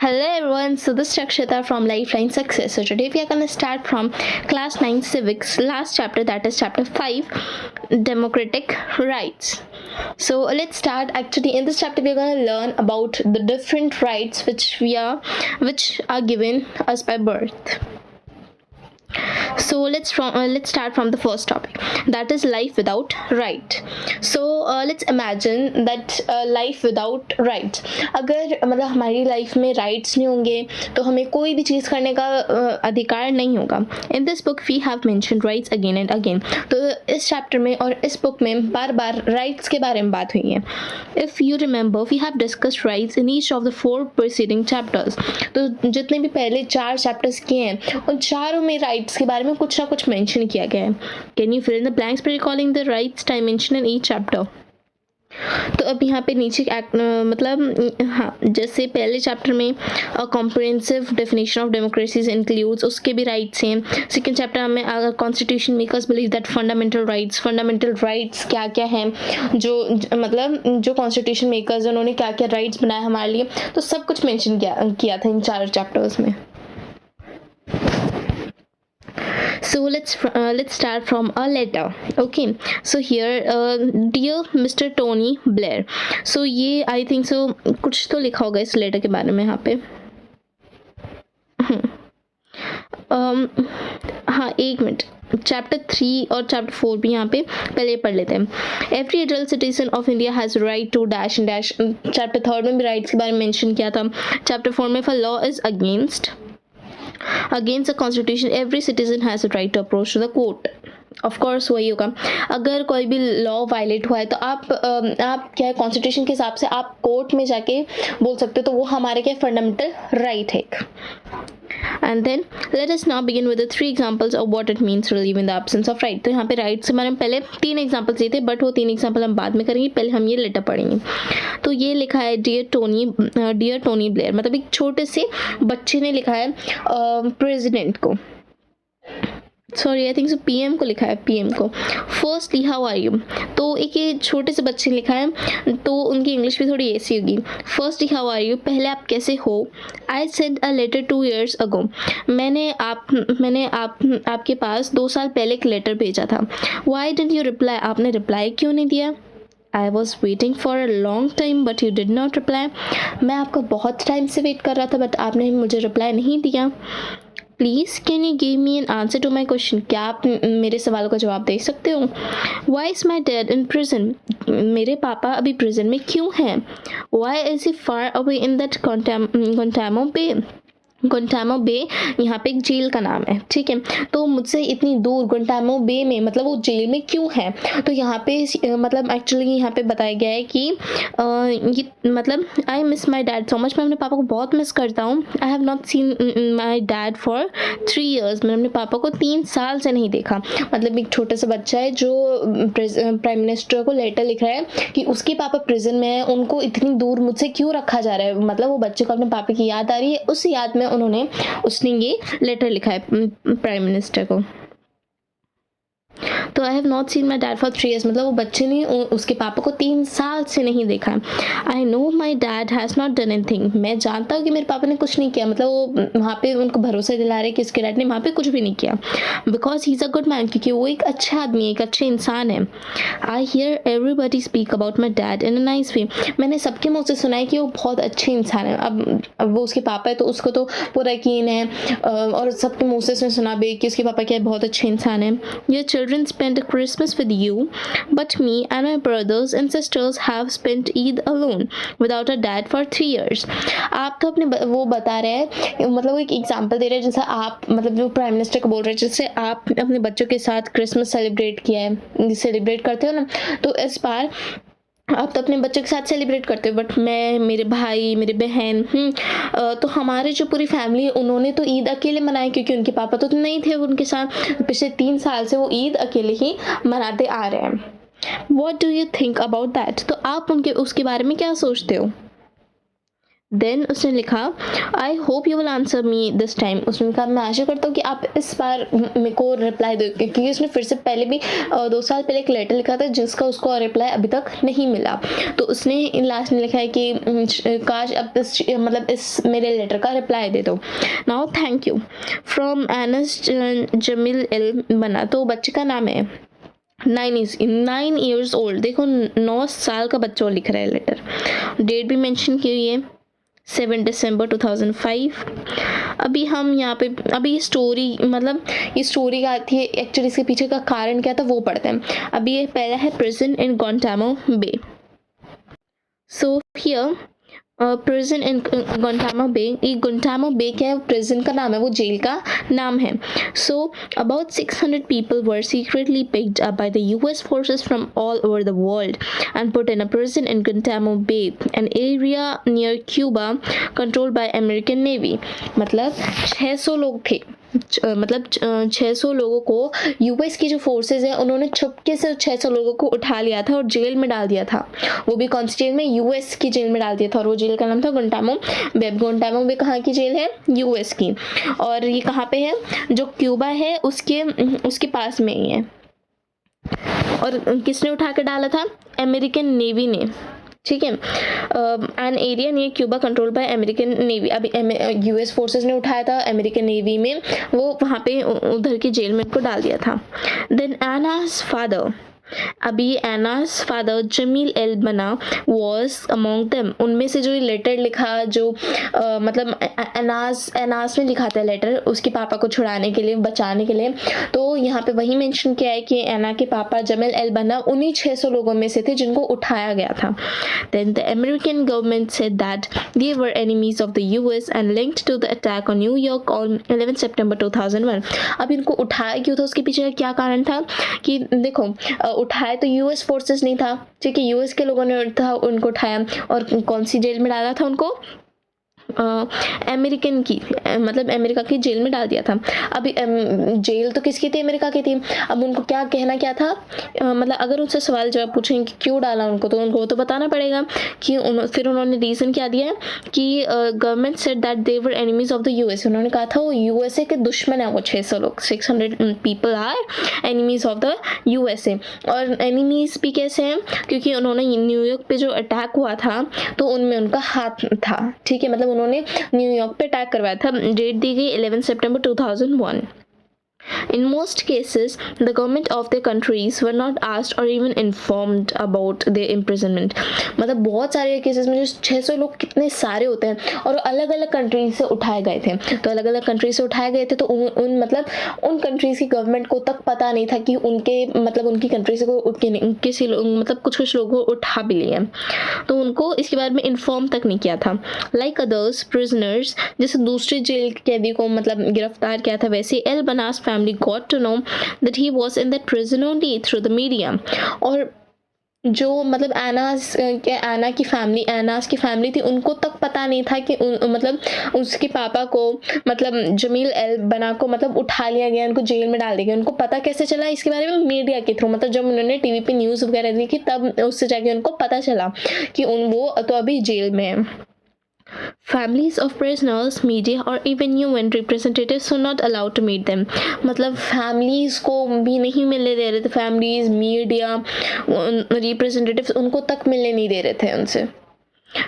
Hello everyone, so this is Rakshita from Lifeline Success. So today we are going to start from class 9 civics, last chapter, that is chapter 5, democratic rights. So let's start. Actually in this chapter we are going to learn about the different rights which are given us by birth. So let's start from the first topic, that is life without right. So let's imagine that life without rights. अगर मतलब हमारी life में rights नहीं होंगे तो हमें कोई भी चीज़ करने का अधिकार नहीं होगा. In this book we have mentioned rights again and again. तो इस चैप्टर में और इस बुक में बार बार राइट्स के बारे में बात हुई है. If you remember we have discussed rights in each of the 4 preceding chapters. तो जितने भी पहले 4 चैप्टर्स किए हैं उन चारों में राइट्स के बारे में कुछ ना कुछ मेंशन किया गया है. Can you fill in the blanks by recalling the rights I mention in each chapter. तो अब यहाँ पे नीचे मतलब हाँ, जैसे पहले चैप्टर में comprehensive definition of democracies includes, उसके भी राइट्स हैं. सेकेंड चैप्टर में अगर constitution makers believe that fundamental rights क्या क्या हैं, जो कॉन्स्टिट्यूशन मेकर्स उन्होंने क्या क्या राइट्स बनाए हमारे लिए, तो सब कुछ मेंशन किया था इन 4 चैप्टर्स में. So let's start from a letter. Okay, so here dear Mr. Tony Blair. So ये I think so कुछ तो लिखा होगा इस लेटर के बारे में यहाँ पे. हाँ एक मिनट, चैप्टर 3 और चैप्टर 4 भी यहाँ पे पहले पढ़ लेते हैं. Every adult citizen of India has right to dash and dash. Chapter 3 में भी राइट्स के बारे में मेंशन किया था. चैप्टर 4 में for law is against the constitution every citizen has a right to approach to the court. Of course वही होगा. अगर कोई भी लॉ वायलेट हुआ है तो आप क्या है, कॉन्स्टिट्यूशन के हिसाब से आप कोर्ट में जाके बोल सकते हो. तो वो हमारे क्या फंडामेंटल राइट है. And then let us now begin with the 3 examples of what it means to live in the absence of right. तो यहाँ पे राइट से मैंने पहले 3 एग्जांपल्स दिए थे, बट वो 3 एग्जांपल हम बाद में करेंगे. पहले हम ये लेटर पढ़ेंगे. तो ये लिखा है डियर टोनी ब्लेयर, मतलब एक छोटे से बच्चे ने लिखा है प्रेसिडेंट को, sorry I think so PM को लिखा है, पीएम को. Firstly how are you. तो एक ये छोटे से बच्चे ने लिखा है, तो उनकी इंग्लिश भी थोड़ी ऐसी होगी. फर्स्टली हाउ आर यू, पहले आप कैसे हो. I send a letter 2 years ago. मैंने आपके पास 2 साल पहले एक लेटर भेजा था. वाई डिडंट यू रिप्लाई, आपने रिप्लाई क्यों नहीं दिया. I was waiting for a long time but you did not reply. मैं आपका बहुत टाइम से वेट कर रहा था बट आपने मुझे रिप्लाई नहीं दिया. Please can you give me an answer to my question, क्या आप मेरे सवालों का जवाब दे सकते हो. Why is my dad in prison, मेरे पापा अभी प्रिजन में क्यों हैं. Why is he far away in that Guantanamo Bay, यहाँ पे एक जेल का नाम है, ठीक है. तो मुझसे इतनी दूर गुंटामो बे में, मतलब वो जेल में क्यों है. तो यहाँ पे मतलब एक्चुअली यहाँ पे बताया गया है कि ये मतलब I miss my dad so much, मैं अपने पापा को बहुत मिस करता हूँ. I have not seen my dad for 3 years, मैंने अपने पापा को 3 साल से नहीं देखा. मतलब एक छोटा सा बच्चा है जो प्राइम मिनिस्टर को लेटर लिख रहा है कि उसके पापा प्रिजन में है, उनको इतनी दूर मुझसे क्यों रखा जा रहा है. मतलब वो बच्चे को अपने पापा की याद आ रही है, उस याद में उसने ये लेटर लिखा है प्राइम मिनिस्टर को. तो I have not seen my dad for 3 years, मतलब वो बच्चे ने उसके पापा को 3 साल से नहीं देखा. I know my dad has not done anything, मैं जानता हूँ कि मेरे पापा ने कुछ नहीं किया. मतलब वो वहाँ पे उनको भरोसा दिला रहे कि उसके डैड ने वहाँ पे कुछ भी नहीं किया. Because he is a good man, क्योंकि वो एक अच्छा आदमी है, एक अच्छे इंसान है. I hear everybody speak about my dad in a nice way, मैंने सबके मुँह से सुना है कि वो बहुत अच्छे इंसान है. अब वो उसके पापा है तो उसको तो पूरा यकीन है, और सबके मुँह से सुना भी कि उसके पापा क्या है, बहुत अच्छे इंसान है. Your children spent Christmas with you, but me and my brothers and sisters have spent Eid alone without a dad for 3 years. आप तो अपने वो बता रहे हैं, मतलब वो एक एग्जांपल दे रहे हैं, जैसे आप मतलब जो प्राइम मिनिस्टर को बोल रहे हैं, जैसे आप अपने बच्चों के साथ क्रिसमस सेलिब्रेट करते हो ना, तो इस बार आप तो अपने बच्चों के साथ सेलिब्रेट करते हो, बट मैं, मेरे भाई, मेरे बहन, तो हमारे जो पूरी फैमिली है उन्होंने तो ईद अकेले मनाई, क्योंकि उनके पापा तो नहीं थे उनके साथ. पिछले 3 साल से वो ईद अकेले ही मनाते आ रहे हैं. What do you think about that, तो आप उसके बारे में क्या सोचते हो. देन उसने लिखा I hope you will answer me this time. उसने कहा मैं आशा करता हूँ कि आप इस बार मेरे को रिप्लाई दो, क्योंकि उसने फिर से पहले भी 2 साल पहले एक लेटर लिखा था जिसका उसको रिप्लाई अभी तक नहीं मिला। तो उसने लास्ट में लिखा है कि काश अब इस मेरे लेटर का रिप्लाई दे दो। Now thank you from Anas Jamil L बना। तो बच्चे का नाम है 9 years old। देखो 9 साल का बच्चा लिख रहा है लेटर। डेट भी मेंशन की हुई है 7 दिसंबर 2005। अभी हम यहाँ पे अभी ये स्टोरी क्या थी एक्चुअली, इसके पीछे का कारण क्या था वो पढ़ते हैं। अभी ये पहला है prison in Guantanamo Bay. So here prison in Guantanamo Bay. ये गुआंटानामो बे क्या है? प्रिजन का नाम है, वो जेल का नाम है। So about 600 people were secretly picked up by the US forces from all over the world and put in a prison in Guantanamo Bay, an area near Cuba controlled by American Navy। मतलब 600 लोग थे, 600 लोगों को US की जो forces है उन्होंने छुपके से 600 लोगों को उठा लिया था और जेल में डाल दिया था। वो भी कौन सी जेल में? यूएस की जेल में डाल दिया था, और वो जेल का नाम था गुआंटानामो बे। गुआंटानामो बे कहाँ की जेल है? यूएस की। और ये कहाँ पे है? जो क्यूबा है उसके पास में ही है। और किसने उठा के डाला था? अमेरिकन नेवी ने। ठीक है, an area near Cuba control by American navy. अभी यूएस फोर्सेस ने उठाया था, अमेरिकन नेवी में वो वहाँ पे उधर की जेल में इनको डाल दिया था। देन एनास फादर, अभी एनास फादर जमील एल बना वॉज अमोंग देम। उनमें से जो लेटर लिखा, जो एनास ने लिखा था लेटर उसके पापा को छुड़ाने के लिए, बचाने के लिए। तो यहाँ पे वही मेंशन किया है कि एना के पापा जमील एल बना उन्हीं 600 लोगों में से थे जिनको उठाया गया था। Then the American government said that they were enemies of the US and linked to the attack on New York on 11 सितंबर 2001। अब इनको उठाया क्यों था? उसके पीछे का क्या कारण था? कि देखो, उठाया तो यूएस फोर्सेस नहीं था, ठीक है, यूएस के लोगों ने था उनको उठाया। और कौन सी जेल में डाला था उनको? अमेरिकन की, मतलब अमेरिका की जेल में डाल दिया था। अभी जेल तो किसकी थी? अमेरिका की थी। अब उनको क्या कहना क्या था? मतलब अगर उनसे सवाल जवाब पूछेंगे कि क्यों डाला उनको, तो उनको तो बताना पड़ेगा कि फिर उन्होंने रीज़न क्या दिया कि government said that they were enemies of the US. उन्होंने कहा था वो यूएसए के दुश्मन है वो 600 लोग, 600 people are enemies of the USA. और एनिमीज भी कैसे हैं? क्योंकि उन्होंने न्यूयॉर्क पे जो अटैक हुआ था तो उनमें उनका हाथ था, ठीक है, मतलब उन्होंने न्यूयॉर्क पे अटैक करवाया था। डेट दी गई 11 सितंबर 2001। In most cases, the government of their countries were not asked or even informed about their imprisonment। मतलब बहुत सारे केसेस में जो 600 लोग कितने सारे होते हैं और अलग अलग कंट्रीज से उठाए गए थे। तो अलग अलग कंट्रीज से उठाए गए थे तो उन कंट्रीज की गवर्नमेंट को तक पता नहीं था कि उनकी कंट्री से किसी कुछ लोगों को उठा भी लिया, तो उनको इसके बारे में इन्फॉर्म तक नहीं किया था। लाइक अदर्स प्रिजनर्स, जैसे दूसरे जेल कैदी को गिरफ्तार किया था, वैसे L Banas family got to know that he was in that prison only through the media। और जो एनास की फैमिली थी उनको तक पता नहीं था कि उसके पापा को जमील एल बना को उठा लिया गया, उनको जेल में डाल दिया गया। उनको पता कैसे चला इसके बारे में? मीडिया के थ्रू, जब उन्होंने टीवी पे न्यूज़ वगैरह देखी तब उससे जाके उनको पता चला कि वो तो अभी जेल में है। Families of prisoners, media or even UN representatives were not allowed to meet them। मतलब फैमिलीज को भी नहीं मिलने दे रहे थे, फैमिलीज, मीडिया, रिप्रेजेंटेटिव्स उनको तक मिलने नहीं दे रहे थे उनसे।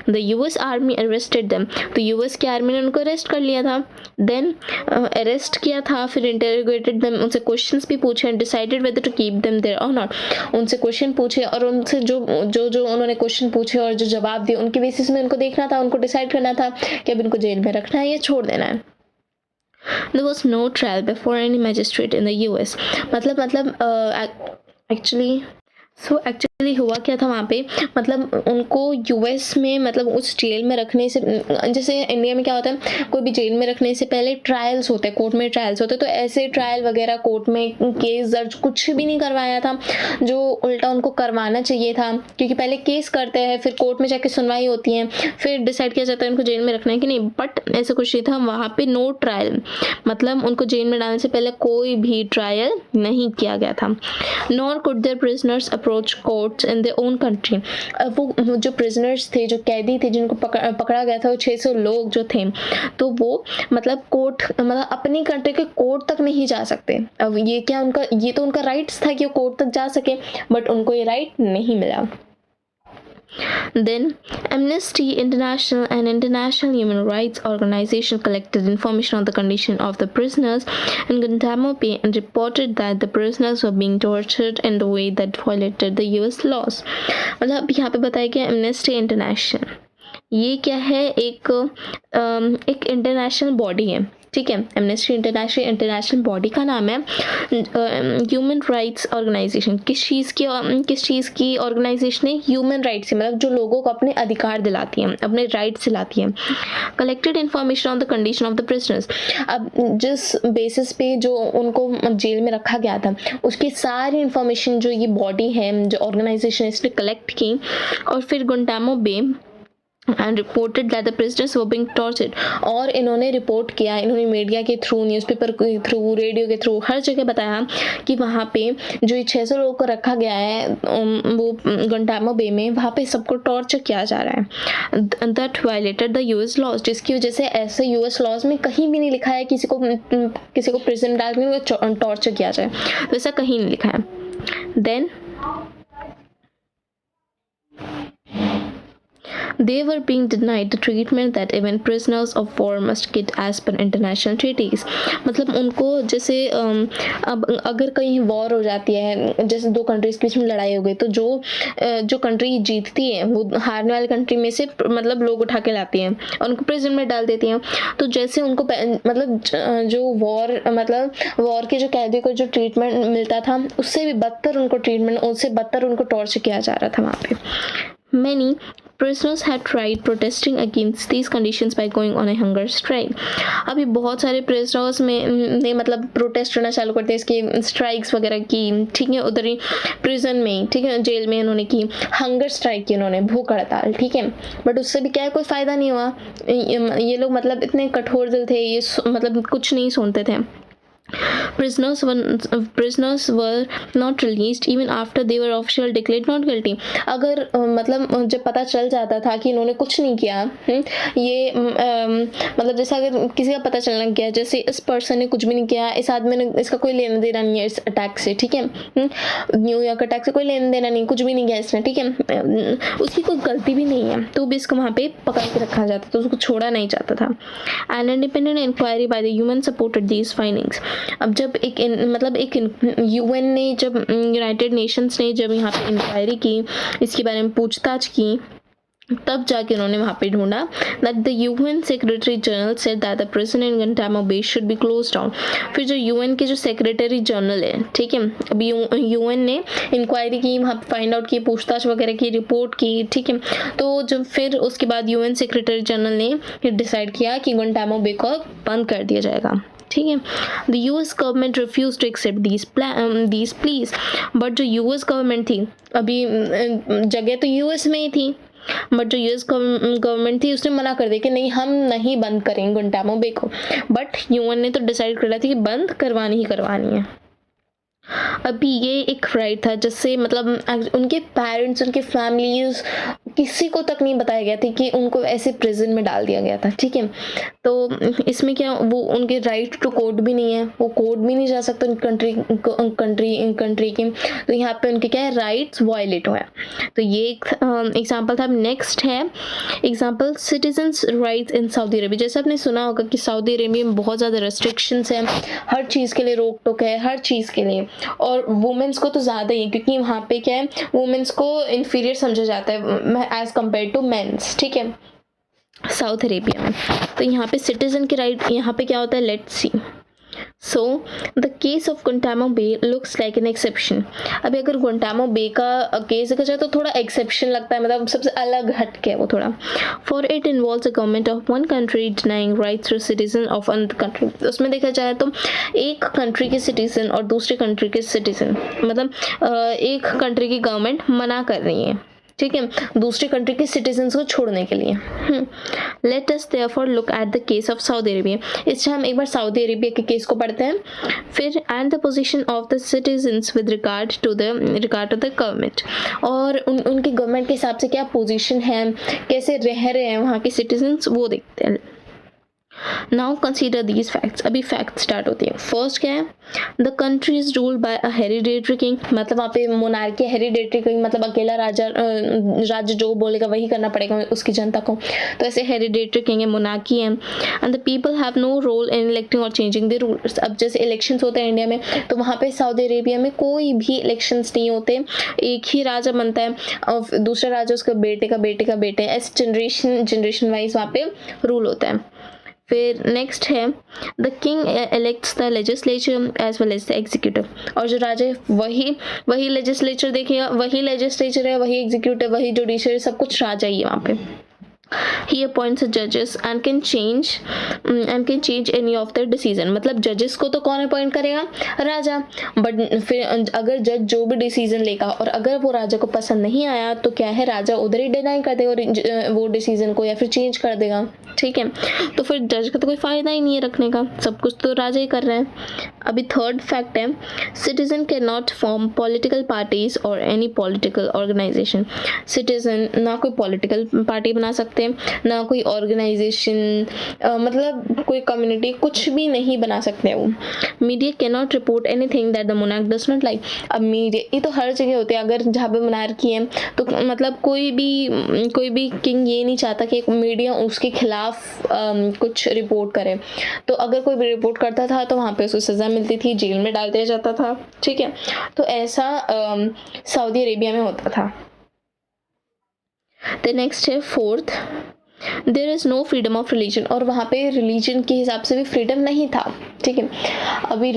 The US Army arrested them। तो US की आर्मी ने उनको अरेस्ट कर लिया था। Then अरेस्ट किया था, फिर interrogated them, उनसे क्वेश्चंस भी पूछे, decided whether to keep them there or not। उनसे क्वेश्चन पूछे और उनसे जो उन्होंने क्वेश्चन पूछे और जो जवाब दिए उनके बेसिस में उनको देखना था, उनको डिसाइड करना था कि अब इनको जेल में रखना है या छोड़ देना है। There was no trial before any magistrate in the US। Actually हुआ क्या था वहाँ पे, उनको यूएस में उस जेल में रखने से, जैसे इंडिया में क्या होता है, कोई भी जेल में रखने से पहले ट्रायल्स होते हैं, कोर्ट में ट्रायल्स होते हैं। तो ऐसे ट्रायल वगैरह कोर्ट में केस दर्ज कुछ भी नहीं करवाया था, जो उल्टा उनको करवाना चाहिए था, क्योंकि पहले केस करते हैं, फिर कोर्ट में जाके सुनवाई होती है, फिर डिसाइड किया जाता है उनको जेल में रखना है कि नहीं। बट ऐसा कुछ नहीं था वहाँ पे, नो ट्रायल, उनको जेल में डालने से पहले कोई भी ट्रायल नहीं किया गया था। Nor could their prisoners approach court courts in their own country. वो जो prisoners थे, जो कैदी थे, जिनको पकड़ा गया था, वो 600 लोग जो थे, तो वो मतलब कोर्ट मतलब अपनी कंट्री के कोर्ट तक नहीं जा सकते. अब ये क्या उनका, ये तो उनका राइट्स था कि वो कोर्ट तक जा सके, बट उनको ये राइट नहीं मिला. Then Amnesty International, an international human rights organization, collected information on the condition of the prisoners in Guantanamo Bay and reported that the prisoners were being tortured in the way that violated the US laws. मतलब यहाँ पे बताया गया Amnesty International, ये क्या है, एक international body है, ठीक है. एमनेस्टी इंटरनेशनल बॉडी का नाम है ह्यूमन राइट्स ऑर्गेनाइजेशन. किस चीज़ की ऑर्गेनाइजेशन है? ह्यूमन राइट्स से, मतलब जो लोगों को अपने अधिकार दिलाती हैं, अपने राइट्स दिलाती हैं. Collected information on the condition of the prisoners. अब जिस बेसिस पे जो उनको जेल में रखा गया था, उसकी सारी इन्फॉर्मेशन जो ये बॉडी है, जो ऑर्गेनाइजेशन है, इसने कलेक्ट की और फिर गुंटामो बे and reported that the prisoners were being tortured. और इन्होंने रिपोर्ट किया, इन्होंने मीडिया के थ्रू, न्यूज़पेपर के थ्रू, रेडियो के थ्रू, हर जगह बताया कि वहाँ पे जो 600 लोगों को रखा गया है वो गुंटामो बे में, वहाँ पे सबको टॉर्चर किया जा रहा है. That violated the US laws, जिसकी वजह से ऐसे US laws में कहीं भी नहीं लिखा है किसी को प्रिजन डाल के टॉर्चर किया जाए, तो ऐसा कहीं नहीं लिखा है. Then they were being denied the treatment that even prisoners of war must get as per international treaties. मतलब उनको जैसे अब अगर कहीं वॉर हो जाती है, जैसे दो कंट्रीज के बीच में लड़ाई हो गई, तो जो कंट्री जीतती है वो हारने वाली कंट्री में से मतलब लोग उठा के लाती हैं और उनको प्रिजन में डाल देती हैं. तो जैसे उनको मतलब जो वॉर के जो कैदी को जो ट्रीटमेंट मिलता था, उससे भी बदतर उनको ट्रीटमेंट, उससे बदतर उनको टॉर्चर किया जा रहा था वहाँ पे. Many prisoners had tried protesting against these conditions by going on a hunger strike. अभी बहुत सारे prisoners ने मतलब प्रोटेस्ट करना चालू करते हैं, इसकी स्ट्राइक्स वगैरह की, ठीक है, उधर ही प्रिजन में, ठीक है, जेल में इन्होंने की हंगर स्ट्राइक की, उन्होंने भूख हड़ताल, ठीक है. बट उससे भी क्या है, कोई फ़ायदा नहीं हुआ. ये लोग मतलब इतने कठोर दिल थे, ये मतलब कुछ नहीं सुनते थे. Prisoners were not released even after they were officially declared not guilty. अगर मतलब जब पता चल जाता था कि इन्होंने कुछ नहीं किया, ये मतलब जैसे अगर किसी का पता चलना गया, जैसे इस पर्सन ने कुछ भी नहीं किया, इस आदमी ने, इसका कोई लेना देना नहीं है इस अटैक से, ठीक है, न्यूयॉर्क अटैक से कोई लेना देना नहीं, कुछ भी नहीं किया इसने, ठीक है, उसकी कोई गलती भी नहीं है, तो भी इसको वहाँ पे पकड़ के रखा जाता, तो उसको छोड़ा नहीं जाता था. An independent inquiry by the UN supported these findings. अब जब एक यूएन ने, जब यूनाइटेड नेशंस ने जब यहाँ पे इंक्वायरी की, इसके बारे में पूछताछ की, तब जाके उन्होंने वहाँ पे ढूंढा that the UN Secretary General said that the prison in Guantanamo Bay should be closed down. फिर जो यूएन के जो सेक्रेटरी जनरल है, ठीक है, अभी यूएन ने इंक्वायरी की, वहाँ पे फाइंड आउट की, पूछताछ वगैरह की, रिपोर्ट की, ठीक है, तो जब फिर उसके बाद यूएन सेक्रेटरी जनरल ने डिसाइड किया कि गुंटामो बे को बंद कर दिया जाएगा, ठीक है. The US government refuse to accept these pleas. But जो यूएस गवर्नमेंट थी, अभी जगह तो यूएस में ही थी, बट जो यूएस गवर्नमेंट थी उसने मना कर दिया कि नहीं, हम नहीं बंद करेंगे गुंटामो बे को. बट यूएन ने तो डिसाइड कर लिया था कि बंद करवानी ही करवानी है. अभी ये एक राइट था जिससे मतलब उनके पेरेंट्स, उनके फैमिलीज, किसी को तक नहीं बताया गया था कि उनको ऐसे प्रिजन में डाल दिया गया था, ठीक है. तो इसमें क्या, वो उनके राइट टू कोर्ट भी नहीं है, वो कोर्ट भी नहीं जा सकते कंट्री के, तो यहाँ पे उनके क्या है, राइट्स वायलेट हुआ. तो ये एक एग्जांपल था. नेक्स्ट है example citizens rights in Saudi Arabia. जैसे आपने सुना होगा कि सऊदी अरेबिया में बहुत ज़्यादा रेस्ट्रिक्शंस हैं, हर चीज़ के लिए रोक टोक है, हर चीज़ के लिए, और वुमेंस को तो ज़्यादा ही, क्योंकि वहाँ पे क्या है, वुमेंस को इन्फीरियर समझा जाता है एज कम्पेयर टू मेंस, ठीक है, साउथ अरेबिया में. तो यहाँ पे सिटीजन के राइट, यहाँ पे क्या होता है, let's see. So the case of Guantanamo Bay looks like an exception. अभी अगर गुंटामो बे का केस देखा जाए तो थोड़ा एक्सेप्शन लगता है, मतलब सबसे अलग हट के वो थोड़ा. For it involves a government of one country denying rights to citizen of another country. उसमें देखा जाए तो एक कंट्री के सिटीजन और दूसरे कंट्री के सिटीजन, मतलब एक कंट्री की गवर्नमेंट मना कर रही है, ठीक है, दूसरी कंट्री के सिटीजन्स को छोड़ने के लिए। Let us therefore look at the case of Saudi Arabia. इससे हम एक बार सऊदी अरेबिया के केस को पढ़ते हैं, फिर and the position of the citizens with regard to the government, और उनके गवर्नमेंट के हिसाब से क्या पोजीशन है, कैसे रह रहे हैं वहाँ के सिटीजन्स, वो देखते हैं। Now consider these facts. अभी फैक्ट स्टार्ट होती है। फर्स्ट क्या है, the country is ruled by a hereditary king, मतलब वहाँ पे मोनार्की, हेरिडेटरी किंग मतलब अकेला राज्य जो बोलेगा वही करना पड़ेगा उसकी जनता को, तो ऐसे हेरिडेटरी किंग है, मोनार्की है। And the people have no role in electing or changing the rulers. अब जैसे इलेक्शंस होते हैं इंडिया में, तो वहाँ पे सऊदी अरेबिया में कोई भी इलेक्शंस नहीं होते, एक ही राजा बनता है और दूसरा राजा उसका बेटे का बेटे का बेटे, ऐसे जनरेशन वाइज वहाँ पे रूल होता है। फिर नेक्स्ट है the king elects the legislature as well as the executive, और जो राजा है वही लेजिस्लेचर देखेगा, वही लेजिस्लेचर है, वही एग्जीक्यूटिव, वही जुडिशरी, सब कुछ राजा ही है वहाँ पे। He appoints the judges and can change any of their decision, मतलब जजेस को तो कौन अपॉइंट करेगा, राजा। बट फिर अगर जज जो भी डिसीजन लेगा और अगर वो राजा को पसंद नहीं आया तो क्या है, राजा उधर ही डिनाई कर देगा वो डिसीजन को या फिर चेंज कर देगा, ठीक है। तो फिर जज का तो कोई फायदा ही नहीं है रखने का, सब कुछ तो राजा ही कर रहे हैं। अभी थर्ड फैक्ट है, citizen can not form political parties और एनी पॉलिटिकल ऑर्गेनाइजेशन। सिटीजन ना कोई पॉलिटिकल पार्टी बना सकते, ना कोई ऑर्गेनाइजेशन, मतलब कोई कम्युनिटी, कुछ भी नहीं बना सकते हैं वो। Media can not report anything that the monarch does not like. अब मीडिया ये तो हर जगह होते हैं, अगर जहाँ पे मोनार्की है तो मतलब कोई भी किंग ये नहीं चाहता कि मीडिया उसके खिलाफ कुछ रिपोर्ट करे, तो अगर कोई भी रिपोर्ट करता था तो वहाँ पे उसको सज़ा मिलती थी, जेल में डाल दिया जाता था, ठीक है। तो ऐसा सऊदी अरेबिया में होता था। द नेक्स्ट है fourth, there is no freedom of religion, और वहाँ पे रिलीजन के हिसाब से भी फ्रीडम नहीं था, ठीक है। अभी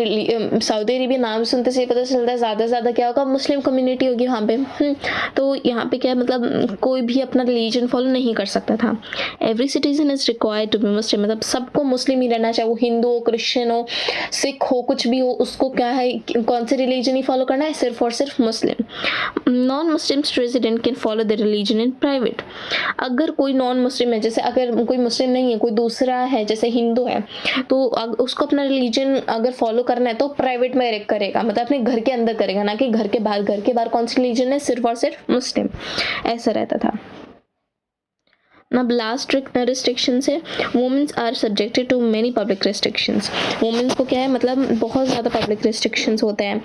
सऊदी अरेबिया नाम सुनते से पता चलता है ज़्यादा से ज़्यादा क्या होगा, मुस्लिम कम्युनिटी होगी वहाँ पे। तो यहाँ पे क्या मतलब कोई भी अपना रिलीजन फॉलो नहीं कर सकता था। Every citizen is required to be Muslim, मतलब सबको मुस्लिम ही रहना, चाहे वो हिंदू हो, क्रिश्चियन हो, सिख हो, कुछ भी हो, उसको क्या है, कौन से रिलीजन ही फॉलो करना है, सिर्फ और सिर्फ Muslim. Non Muslims resident can follow the religion in private. अगर कोई नॉन मुस्लिम है, जैसे अगर कोई मुस्लिम नहीं है, कोई दूसरा है जैसे हिंदू है, तो उसको अपना रिलीजन अगर फॉलो करना है तो प्राइवेट में करेगा, मतलब अपने घर के अंदर करेगा, ना कि घर के बाहर। घर के बाहर कौन सी रिलीजन है, सिर्फ और सिर्फ मुस्लिम, ऐसा रहता था। अब लास्ट रिस्ट्रिक्शंस है, womens are subjected to many public restrictions. Womens को क्या है, मतलब बहुत ज़्यादा पब्लिक रिस्ट्रिक्शंस होते हैं,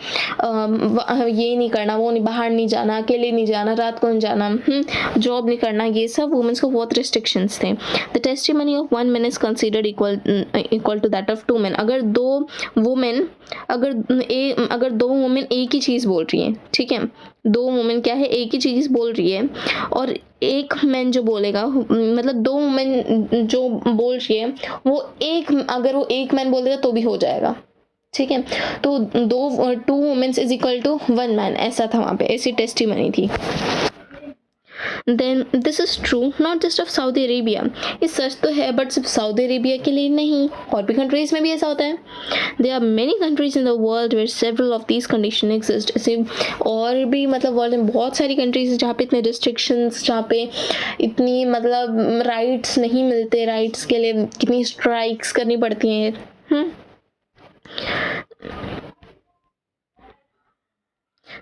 ये नहीं करना, वो नहीं, बाहर नहीं जाना, अकेले नहीं जाना, रात को नहीं जाना, जॉब नहीं करना, ये सब वुमेन्स को बहुत रिस्ट्रिक्शंस थे। The testimony of one man is considered equal to that of two man. अगर दो वुमेन एक ही चीज़ बोल रही है, ठीक है, दो वुमेन क्या है, एक ही चीज़ बोल रही है, और एक मैन जो बोलेगा, मतलब दो वुमेन जो बोल रही है वो अगर वो एक मैन बोल देगा तो भी हो जाएगा, ठीक है। तो two womens is equal to one man, ऐसा था वहाँ पे, ऐसी टेस्टिमनी थी। Then this is true not just of Saudi Arabia, ये सच तो है बट सिर्फ सऊदी अरेबिया के लिए नहीं, और भी कंट्रीज़ में भी ऐसा होता है। There are many countries in the world where several of these condition exist. ऐसे और भी मतलब वर्ल्ड में बहुत सारी कंट्रीज जहाँ पे इतने रिस्ट्रिक्शंस, जहाँ पे इतनी मतलब राइट्स नहीं मिलते, राइट्स के लिए कितनी स्ट्राइक्स करनी पड़ती हैं।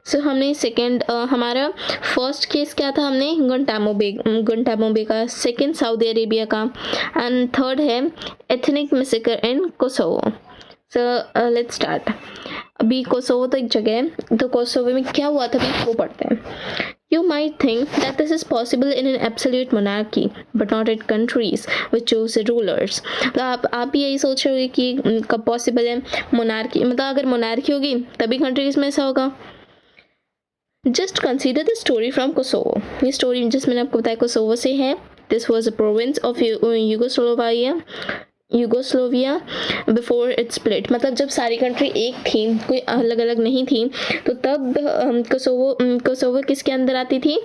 सो हमने सेकेंड, हमारा फर्स्ट केस क्या था, हमने गुंटामो बे का, सेकेंड सऊदी अरेबिया का, एंड थर्ड है ethnic massacre in Kosovo. So let's start. अभी कोसोवो तो एक जगह है, तो कोसोवो में क्या हुआ था अभी वो पढ़ते हैं। You might think that this is possible in an absolute monarchy, but not in countries which choose rulers. तो आप यही सोच रहे हो कि कब पॉसिबल है मोनार्की, मतलब अगर मोनार्की होगी तभी कंट्रीज में ऐसा होगा। Just consider the story from Kosovo. ये स्टोरी जिस मैंने आपको बताया कोसोवो से है। This was a province of Yugoslavia before it's split, मतलब जब सारी कंट्री एक थी, कोई अलग अलग नहीं थी, तो तब कोसोवो किसके अंदर आती थी,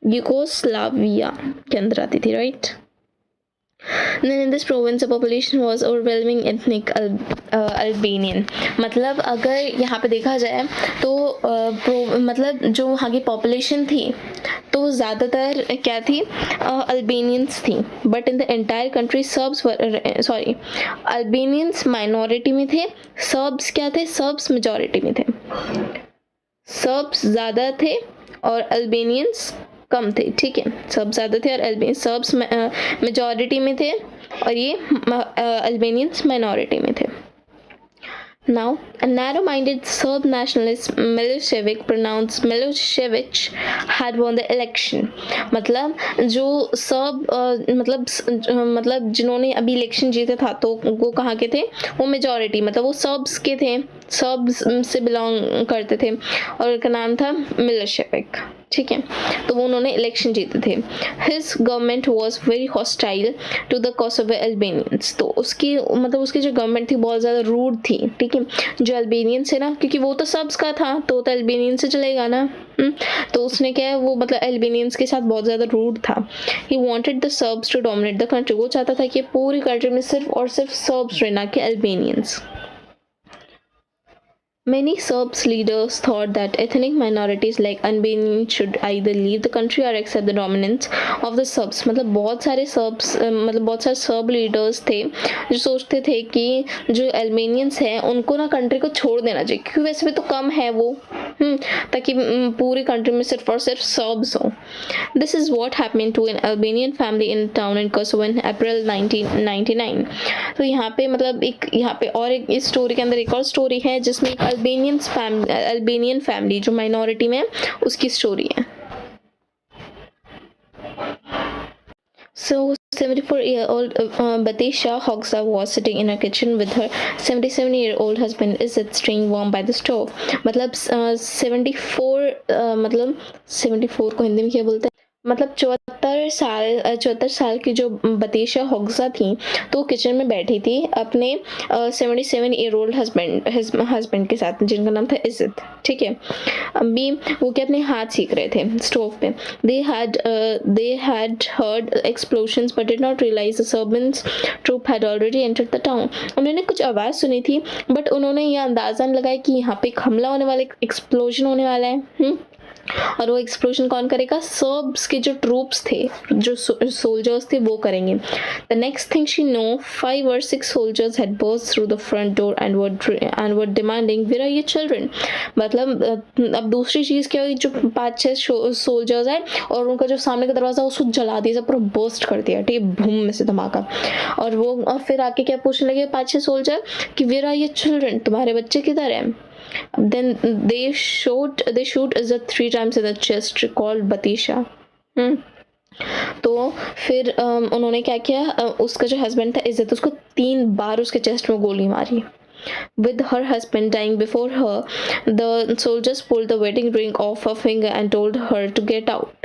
यूगोस्लाविया के अंदर आती थी, right. Then in this province the population was overwhelming ethnic Albanian. मतलब अगर यहाँ पे देखा जाए तो मतलब जो वहाँ की पॉपुलेशन थी तो ज़्यादातर क्या थी, अल्बेनियंस थी. But in the entire country Serbs Albanians minority में थे, सर्ब्स क्या थे, सर्ब्स मेजॉरिटी में थे. सर्ब्स ज़्यादा थे और अल्बेनियंस कम थे. ठीक है, सब ज़्यादा थे और सर्ब्स मेजॉरिटी में थे और ये अल्बेनियंस माइनॉरिटी में थे. Now, a narrow-minded Serb nationalist Milosevic, pronounced Milosevic, had won the election. मतलब जो सर्ब मतलब जिन्होंने अभी इलेक्शन जीता था तो वो कहाँ के थे, वो मेजॉरिटी मतलब वो सर्ब्स के थे, सर्ब्स से बिलोंग करते थे और उनका नाम था मिलोसेविक. ठीक है, तो वो उन्होंने इलेक्शन जीते थे. His government was very hostile to the Kosovo Albanians. तो उसकी जो गवर्नमेंट थी बहुत ज़्यादा रूड थी. ठीक है, जो अल्बेनियंस है ना, क्योंकि वो तो सर्ब्स का था तो अल्बेनियंस से चलेगा ना. तो उसने क्या है, वो मतलब अल्बेनियंस के साथ बहुत ज़्यादा रूड था. He wanted the Serbs to dominate the country. वो चाहता था कि पूरी कंट्री में सिर्फ और सिर्फ सर्ब्स रहे, ना कि अल्बेनियंस. Many Serbs leaders thought that ethnic minorities like Albanians should either leave the country or accept the dominance of the Serbs. मतलब बहुत सारे सर्ब लीडर्स थे जो सोचते थे कि जो अल्बेनियंस हैं उनको ना कंट्री को छोड़ देना चाहिए, क्योंकि वैसे भी तो कम है वो, ताकि पूरी कंट्री में सिर्फ और सिर्फ सर्ब्स हों. This is what happened to an Albanian family in town in Kosovo in April 1999. तो यहाँ पे मतलब यहाँ पे और एक इस स्टोरी के अंदर एक और स्टोरी है जिसमें अल्बेनियन फैमिली जो माइनॉरिटी में उसकी स्टोरी है. So 74-year-old Batisha Hogsa was sitting in her kitchen with her 77-year-old husband Izzat staying warm by the stove. मतलब 74 को हिंदी में क्या बोलते हैं, मतलब 74 साल की जो बतीशा होग्जा थी तो किचन में बैठी थी अपने 77-year-old हस्बैंड के साथ जिनका नाम था इज्जत. ठीक है, अभी वो क्या अपने हाथ सीख रहे थे स्टोव पे. they had heard explosions but did not realize the Serbian troop had already entered the town. उन्होंने कुछ आवाज़ सुनी थी बट उन्होंने ये अंदाज़ा नहीं लगाया कि यहाँ पे एक हमला होने वाला, एक्सप्लोजन होने वाला है. और वो एक्सप्लोजन कौन करेगा, सर्ब्स के जो ट्रूप्स थे, जो सोल्जर्स थे वो करेंगे. The next thing she know 5 or 6 soldiers had burst through the front door and were demanding where are your children. मतलब अब दूसरी चीज़ क्या हुई, जो 5-6 सोल्जर्स आए और उनका जो सामने का दरवाज़ा उसको जला दिया, पूरा बर्स्ट कर दिया. ठीक है, भूम में से धमाका. और फिर आके क्या पूछने लगे 5-6 सोल्जर कि where are your children, तुम्हारे बच्चे किधर हैं. Then they shoot Izzat 3 times in the chest, recalled Batisha. तो फिर उन्होंने क्या किया, उसका जो हस्बैंड था इज्जत, उसको 3 बार उसके चेस्ट में गोली मारी. With her husband dying before her, the soldiers pulled the wedding ring off her finger and told her to get out.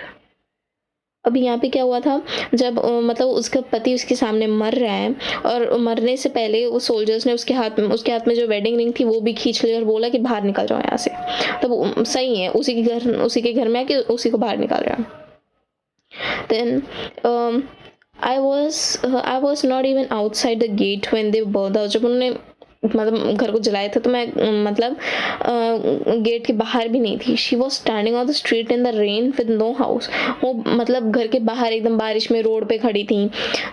अभी यहाँ पे क्या हुआ था, जब मतलब उसका पति उसके सामने मर रहा है और मरने से पहले वो सोल्जर्स ने उसके हाथ में जो वेडिंग रिंग थी वो भी खींच ली और बोला कि बाहर निकल जाओ यहाँ से. तब सही है, उसी के घर में आके उसी को बाहर निकाल रहा. Then I was not even outside the gate when they burned out. जब उन्होंने मतलब घर को जलाया था तो मैं मतलब गेट के बाहर भी नहीं थी. She was standing on the street in the rain with no house. वो मतलब घर के बाहर एकदम बारिश में रोड पे खड़ी थी.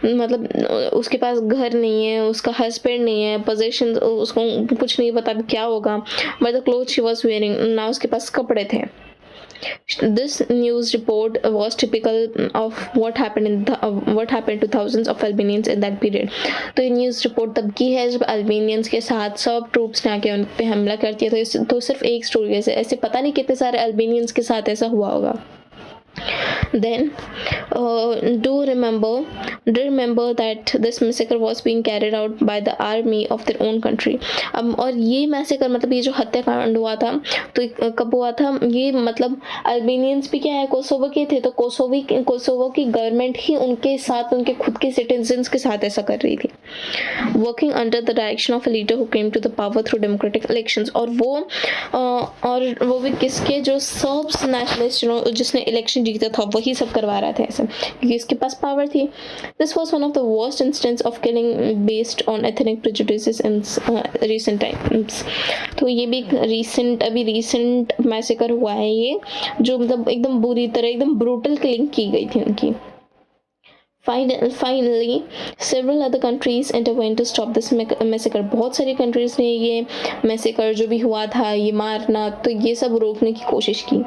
मतलब उसके पास घर नहीं है, उसका हस्बैंड नहीं है, पोजीशन उसको कुछ नहीं पता क्या होगा. But the cloth she was wearing, ना उसके पास कपड़े थे. This news report was typical of what happened to thousands of Albanians in that period. तो ये न्यूज़ रिपोर्ट तब की है जब अल्बेनियंस के साथ सब ट्रूप्स ने आके उन पे हमला कर दिया. तो सिर्फ एक स्टोरी है, ऐसे पता नहीं कितने सारे अल्बेनियंस के साथ ऐसा हुआ होगा. Then do remember that this massacre was being carried out by the army of their own country. और ये मैसेकर मतलब ये जो हत्याकांड हुआ था तो कब हुआ था ये, मतलब अल्बेनियंस भी क्या है कोसोवो के थे, तो कोसोवो की गवर्नमेंट ही उनके साथ, उनके खुद के सिटीजन्स के साथ ऐसा कर रही थी. Working under the direction of a leader who came to the power through democratic elections. और वो भी किसके, जो सर्ब्स नेशनलिस्ट जिसने इलेक्शन जीता था वही सब करवा रहा था ऐसा, क्योंकि इसके पास पावर थी. This was one of the worst instance of killing based on ethnic prejudices in recent times. तो ये भी अभी रीसेंट मैसेकर हुआ है ये, जो मतलब एकदम बुरी तरह एकदम ब्रूटल किलिंग की गई थी उनकी. Finally, several other countries intervened to stop this massacre. बहुत सारी कंट्रीज ने ये मैसेकर जो भी हुआ था, ये मारना, तो ये सब रोकने की कोशिश की.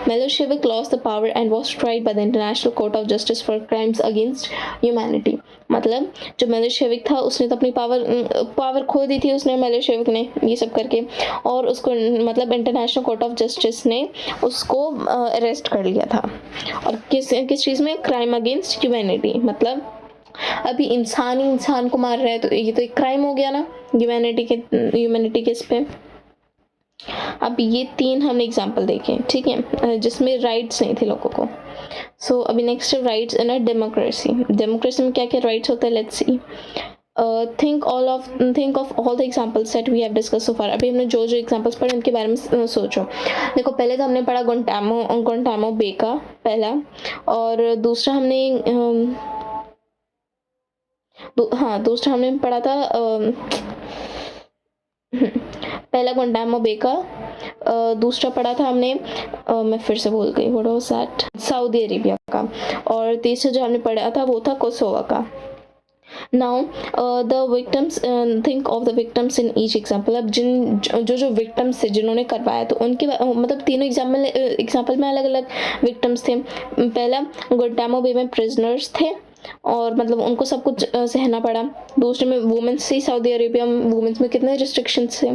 Milosevic lost the power and was tried by the International Court of Justice for crimes against humanity. मतलब जो मिलोशेविक था उसने तो अपनी पावर खो दी थी उसने, मिलोशेविक ने ये सब करके, और उसको मतलब इंटरनेशनल कोर्ट ऑफ जस्टिस ने उसको अरेस्ट कर लिया था. और किस चीज़ में? Crime against humanity. मतलब अभी इंसान ही इंसान को मार रहा है, तो ये तो एक क्राइम हो गया ना ह्यूमैनिटी के इस पे. अब ये 3 हमने एग्जाम्पल देखे, ठीक है, जिसमें राइट्स नहीं थे लोगों को. सो अभी next rights in a democracy. Democracy में क्या क्या राइट्स होते हैं, let's see. think of all the examples that we have discussed so far. अभी हमने जो एग्जाम्पल्स पढ़े उनके बारे में सोचो. देखो, पहले तो हमने पढ़ा गुंटामो बे का पहला, और दूसरा हमने पढ़ा था पहला गुंटामो बे का, दूसरा पढ़ा था हमने मैं फिर से भूल गई, what was that, Saudi Arabia का, और तीसरा जो हमने पढ़ा था वो था कोसोवा का. Now the victims, think of the victims in each example. अब जो victims थे जिन्होंने करवाया, तो उनके मतलब तीनों एग्जाम्पल में अलग अलग victims थे. पहला गुंटामो बे में prisoners थे और मतलब उनको सब कुछ सहना पड़ा. दूसरे में वुमेन्स थी, सऊदी अरेबिया में वुमेन्स में कितने रिस्ट्रिक्शंस थे.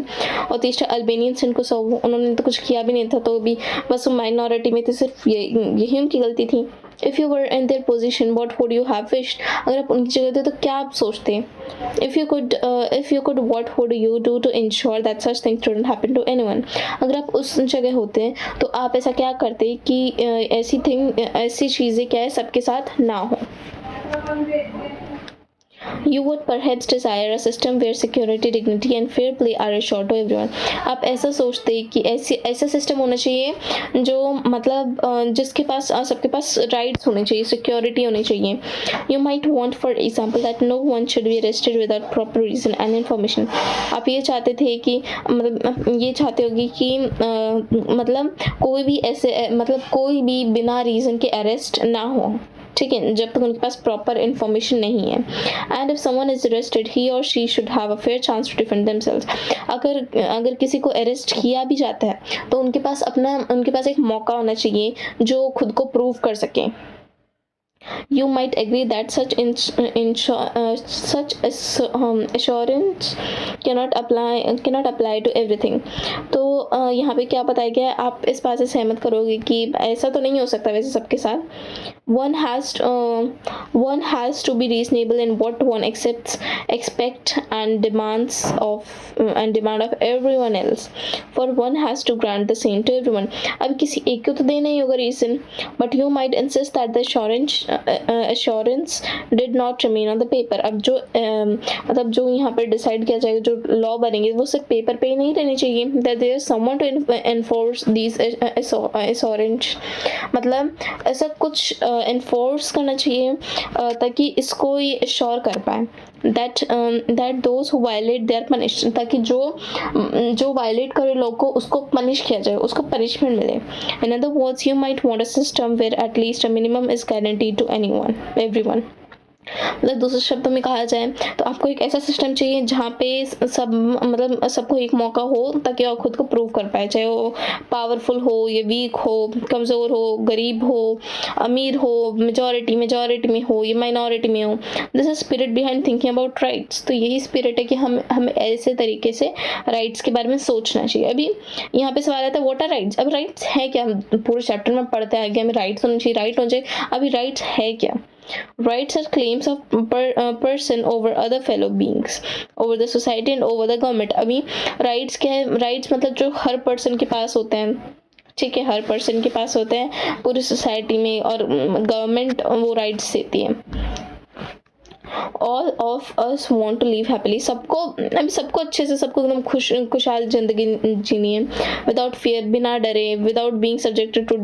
और तीसरा अल्बेनियंस, इनको सब उन्होंने तो कुछ किया भी नहीं था, तो भी बस माइनॉरिटी में थे, सिर्फ यही उनकी गलती थी. If you were in their position, what would you have wished? अगर आप उनकी जगह थे तो क्या आप सोचते? If you could, what would you do to ensure that such things shouldn't happen to anyone? अगर आप उस जगह होते तो आप ऐसा क्या करते कि ऐसी चीज़ें क्या है सबके साथ ना हो. You would perhaps desire a system where security, dignity and fair play are assured to everyone. आप ऐसा सोचते कि ऐसा सिस्टम होना चाहिए जो मतलब जिसके पास सबके पास राइट्स होने चाहिए, सिक्योरिटी होनी चाहिए. You might want, for example, that no one should be arrested without proper reason and information. आप ये चाहते थे कि मतलब ये चाहते होगी कि मतलब कोई भी बिना रीज़न के अरेस्ट ना हो, ठीक है, जब तक उनके पास प्रॉपर इन्फॉर्मेशन नहीं है. And if someone is arrested, he or she should have a fair chance to defend themselves. अगर किसी को अरेस्ट किया भी जाता है तो उनके पास एक मौका होना चाहिए जो खुद को प्रूव कर सके. You might agree that such assurance cannot apply to everything. तो यहाँ पे क्या बताया गया है, आप इस बात से सहमत करोगे कि ऐसा तो नहीं हो सकता वैसे सबके साथ. One has to be reasonable in what one expect and demand of everyone else. For one has to grant the same to everyone. अब किसी एक को तो देना ही होगा reason, but you might insist that the assurance did not remain on the paper. अब जो मतलब जो यहाँ पर डिसाइड किया जाएगा, जो लॉ बनेंगे, वो सिर्फ पेपर पे ही नहीं रहने चाहिए. that there is someone to enforce these assurance. मतलब ऐसा कुछ enforce करना चाहिए ताकि इसको ये assure कर पाए that those who violate they are punished. ताकि जो violate करे लोग को उसको पनिश किया जाए, उसको punishment मिले. In other words, you might want a system where at least a minimum is guaranteed to everyone. मतलब दूसरे शब्दों में कहा जाए तो आपको एक ऐसा सिस्टम चाहिए जहाँ पे सबको एक मौका हो ताकि वो खुद को प्रूव कर पाए, चाहे वो पावरफुल हो या वीक हो, कमज़ोर हो, गरीब हो, अमीर हो, मेजॉरिटी में हो या माइनॉरिटी में हो. This is spirit behind thinking about rights. तो यही स्पिरिट है कि हम ऐसे तरीके से राइट्स के बारे में सोचना चाहिए. अभी यहाँ पे सवाल आता है व्हाट आर राइट्स. अब राइट्स है क्या? हम पूरे चैप्टर में पढ़ते हैं कि हमें राइट्स होने चाहिए, राइट होने चाहिए. अभी राइट्स है क्या? Rights are claims of person over other fellow beings, over the society and over the government. अभी rights क्या है? Rights मतलब जो हर person के पास होते हैं, ठीक है, हर person के पास होते हैं पूरी सोसाइटी में, और गवर्नमेंट वो राइट्स देती है. All of us want to live happily, सबको अभी सबको अच्छे से, सबको एकदम खुशहाल ज़िंदगी जीनी है, विदाउट फियर, बिना डरे, without being subjected to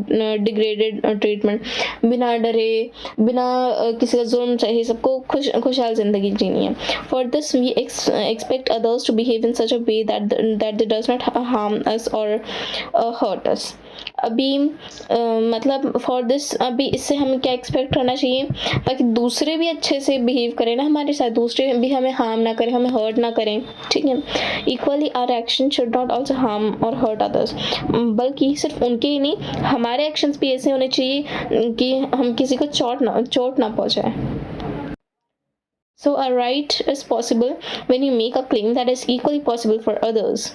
degraded treatment, बिना डरे, बिना किसी का जुल्म सहे, सबको खुशहाल ज़िंदगी जीनी है. For this we expect others to behave in such a way that they does not harm us or hurt अस. अभी मतलब फॉर दिस, अभी इससे हमें क्या एक्सपेक्ट करना चाहिए, ताकि दूसरे भी अच्छे से बिहेव करें ना हमारे साथ, दूसरे भी हमें हार्म ना करें, हमें हर्ट ना करें. ठीक है. Equally our action should not also harm or hurt others, बल्कि सिर्फ उनके ही नहीं, हमारे एक्शंस भी ऐसे होने चाहिए कि हम किसी को चोट ना पहुंचाए. So a right is possible when you make a claim that is equally possible for others.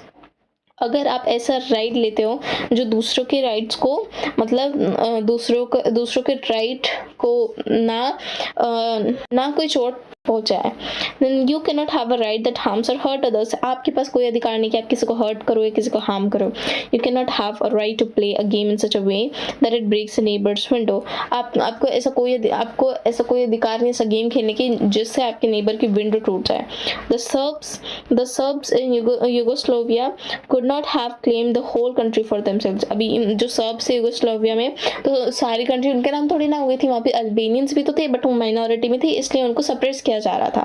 अगर आप ऐसा राइट लेते हो जो दूसरों के राइट्स को, मतलब दूसरों के राइट को ना कोई चोट पहुंचाए, then you cannot have a right that harms or hurt others. आपके पास कोई अधिकार नहीं कि आप किसी को हर्ट करो या किसी को हार्म करो. You cannot have a right to play a game in such a way that it breaks a neighbor's window. आपको ऐसा कोई अधिकार नहीं ऐसा गेम खेलने की जिससे आपके नेबर की विंडो टूट जाए. The Serbs in Yugoslavia could not have claimed the whole country for themselves. अभी जो सर्ब्स थे यूगोस्लाविया में, तो सारी कंट्री उनके नाम थोड़ी ना हो गई थी, वहाँ पे अल्बेनियंस भी तो थे बट वो माइनॉरिटी में थे, इसलिए उनको सप्रेस किया जा रहा था.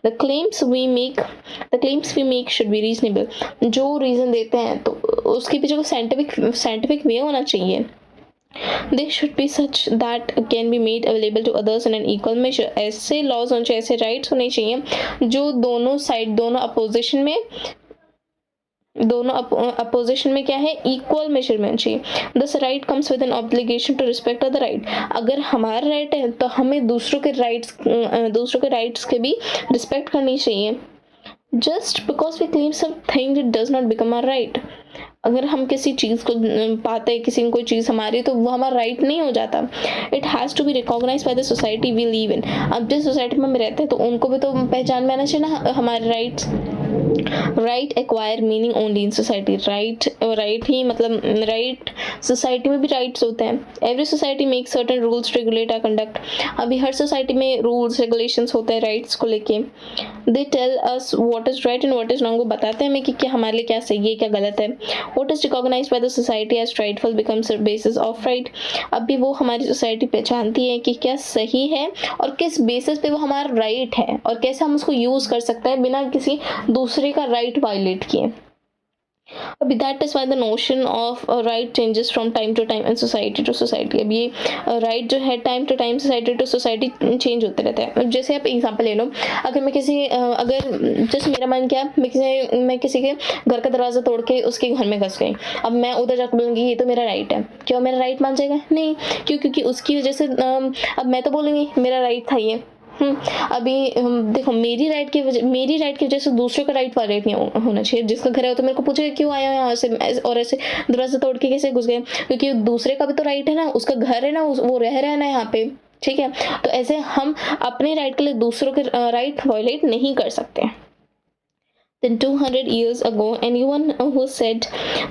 The claims we make should be reasonable. जो रीज़न देते हैं तो उसके पीछे को साइंटिफिक वे होना चाहिए. They should be such that can be made available to others in an equal measure. ऐसे लॉज होने चाहिए, ऐसे राइट्स होने चाहिए जो दोनों साइड, दोनों अपोजिशन में क्या है, इक्वल मेजरमेंट चाहिए. This right comes with an obligation to respect other right. अगर हमारा राइट है तो हमें दूसरों के राइट्स के भी रिस्पेक्ट करनी चाहिए. Just because we claim something it does not become our right. अगर हम किसी चीज़ को पाते हैं, किसी को कोई चीज़ हमारी, तो वो हमारा राइट नहीं हो जाता. It has to be recognize by the society we live in. अब जिस सोसाइटी में हम रहते हैं तो उनको भी तो पहचान में आना चाहिए ना हमारे rights. Right acquire meaning only in society. Right ही मतलब राइट, सोसाइटी में भी राइट्स होते हैं. Every society make certain rules regulate our conduct. अभी हर सोसाइटी में रूल्स रेगुलेशंस होते हैं राइट्स को लेके. They tell us what is right and what is wrong. वो बताते हैं हमें कि क्या हमारे लिए क्या सही है क्या गलत है. What is recognized by the society as rightful becomes basis of right. अभी वो हमारी सोसाइटी पहचानती है कि क्या सही है और किस बेसिस पे वो हमारा राइट है और कैसे हम उसको यूज कर सकते हैं बिना किसी दूसरे का राइट वायलेट किए. अभी that is why the notion of right changes from time to time and society to society. अब ये राइट जो है time to time, society to society change होते रहते हैं. जैसे आप एग्जांपल ले लो, अगर जैसे मेरा मन क्या, मैं किसी के घर का दरवाज़ा तोड़ के उसके घर में घुस गई. अब मैं उधर जाकर बोलूँगी ये तो मेरा राइट है, क्या मेरा राइट मान जाएगा? नहीं. क्योंकि उसकी वजह से अब मैं तो बोलूँगी मेरा राइट था ये. अभी देखो, मेरी राइट की वजह से दूसरे का राइट वायलेट नहीं होना चाहिए. जिसका घर है तो मेरे को पूछेगा क्यों आया यहाँ से और ऐसे दरवाजा तोड़ के कैसे घुस गए, क्योंकि दूसरे का भी तो राइट है ना, उसका घर है ना, वो रह रहा है ना यहाँ पे. ठीक है. तो ऐसे हम अपने राइट के लिए दूसरों के राइट वायलेट नहीं कर सकते. Then 200 years ago, anyone who said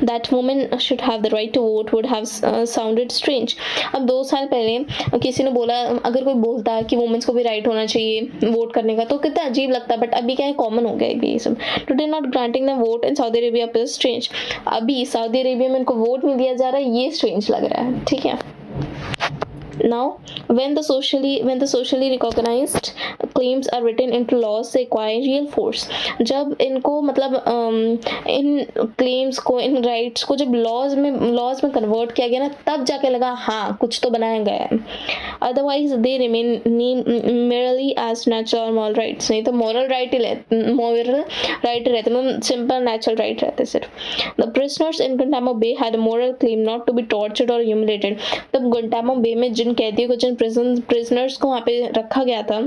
that women should have the right to vote would have sounded strange. अब 2 साल पहले किसी ने बोला, अगर कोई बोलता कि वुमेन्स को भी राइट होना चाहिए वोट करने का, तो कितना अजीब लगता. बट अभी क्या है, कॉमन हो गया ये सब. Today not granting the vote in Saudi Arabia is strange. अभी सऊदी अरेबिया में उनको वोट नहीं दिया जा रहा है, ये स्ट्रेंज लग रहा है. ठीक है. Now, when the socially recognized claims are written into laws, they acquire real force. जब इनको मतलब इन claims को, इन rights को जब laws में convert किया गया ना, तब जाके लगा हाँ कुछ तो बनाया गया है. Otherwise they remain merely as natural or moral rights. नहीं तो moral right रहते, मतलब simple natural right रहते सिर्फ. The prisoners in Guantanamo Bay had a moral claim not to be tortured or humiliated. तब Guantanamo Bay में जिन कैदियों को, जिन प्रिजनर्स को वहाँ पे रखा गया था,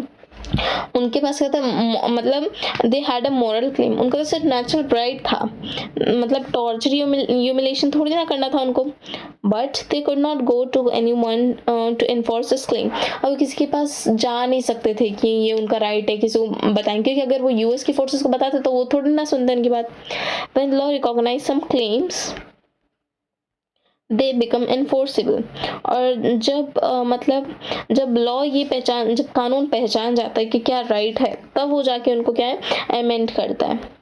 उनके पास क्या था, मतलब they had a moral claim. उनका तो सिर्फ नेचुरल राइट था, मतलब टॉर्चर ह्यूमिलेशन थोड़ी ना करना था उनको. But they could not go to anyone to enforce this claim. अब किसी के पास जा नहीं सकते थे कि ये उनका राइट है, किसी को बताएं, क्योंकि अगर वो यूएस की फोर्सेस को बताते तो वो थोड़ी ना सुनते उनकी बात. When law recognize some claims, they become enforceable. और जब मतलब जब लॉ ये पहचान जब कानून पहचान जाता है कि क्या राइट है, तब वो जाके उनको क्या है अमेंड करता है।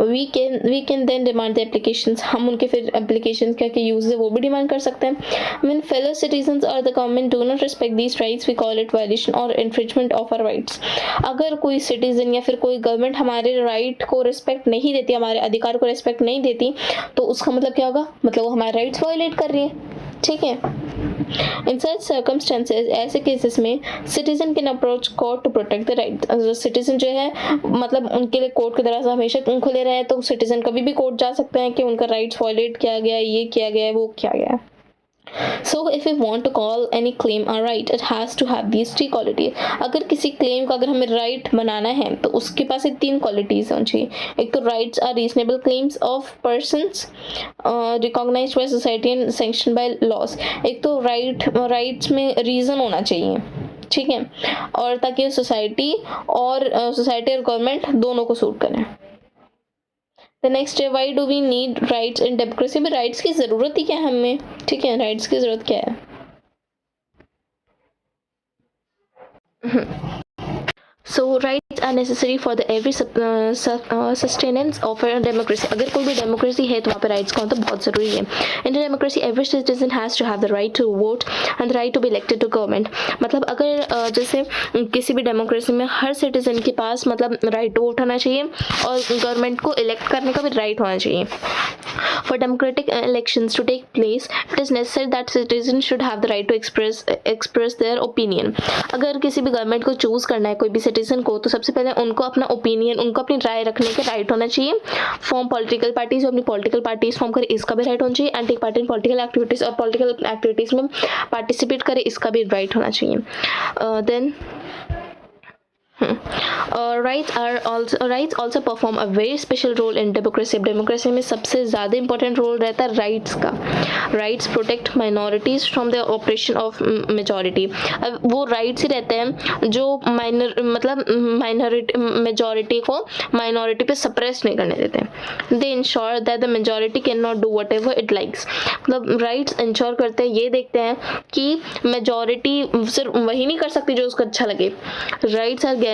We can then demand the applications, हम उनके फिर एप्लीकेशन क्या क्या यूज है वो भी डिमांड कर सकते हैं। When fellow citizens or the government do not respect these rights we call it violation or infringement of our rights. अगर कोई सिटीजन या फिर कोई गवर्नमेंट हमारे राइट को रिस्पेक्ट नहीं देती, हमारे अधिकार को रिस्पेक्ट नहीं देती, तो उसका मतलब क्या होगा, मतलब वो हमारे राइट्स वायलेट कर रही है। ठीक है। इन सच सर्कमस्टेंसेज, ऐसे केसेस में citizen can approach court to protect the right. Citizen जो है मतलब उनके लिए कोर्ट के दरवाजा हमेशा खुले रहे, तो सिटीजन कभी भी कोर्ट जा सकते हैं कि उनका राइट्स वायलेट किया गया, ये किया गया, वो किया गया। So if we want to call any claim a right, it has to have these three qualities. अगर किसी क्लेम को अगर हमें राइट बनाना है तो उसके पास ये तीन क्वालिटीज होनी चाहिए। एक तो rights are reasonable claims of persons recognized by society and sanctioned by laws. एक तो राइट्स में रीजन होना चाहिए, ठीक है, और ताकि सोसाइटी और गवर्नमेंट दोनों को सूट करें। द नेक्स्ट है why do we need rights in democracy. में राइट्स की ज़रूरत ही क्या है हमें, ठीक है, राइट्स की ज़रूरत क्या है। So rights are necessary for the every sustenance of a democracy. अगर कोई भी डेमोक्रेसी है तो वहाँ पे राइट्स का तो बहुत ज़रूरी है। In democracy every citizen has to have the right to vote and the right to be elected to government. मतलब अगर जैसे किसी भी डेमोक्रेसी में हर सिटीजन के पास मतलब राइट टू वोट होना चाहिए और गवर्नमेंट को इलेक्ट करने का भी राइट होना चाहिए। For democratic elections to take place, it is necessary that citizens should have the right to express their opinion. अगर किसी भी गवर्नमेंट को चूज करना है कोई भी सिटीजन को, तो सबसे पहले उनको अपना ओपिनियन, उनको अपनी राय रखने का राइट होना चाहिए। फॉर्म पॉलिटिकल पार्टीज, अपनी पॉलिटिकल पार्टीज फॉर्म करे, इसका भी राइट होना चाहिए। And take part in political activities, और पॉलिटिकल एक्टिविटीज में पार्टिसिपेट करे, इसका भी राइट होना चाहिए। Then rights also perform a very special role in democracy. Democracy में सबसे ज़्यादा इंपॉर्टेंट रोल रहता है राइट्स का। Rights protect minorities from the operation of majority. वो राइट्स ही रहते हैं जो मेजॉरिटी को माइनॉरिटी पे सप्रेस नहीं करने देते। दे ensure that the majority can not do what ever it likes. मतलब राइट्स इंश्योर करते हैं, ये देखते हैं कि मेजॉरिटी सिर्फ वही नहीं कर सकती जो उसको अच्छा लगे। Rights are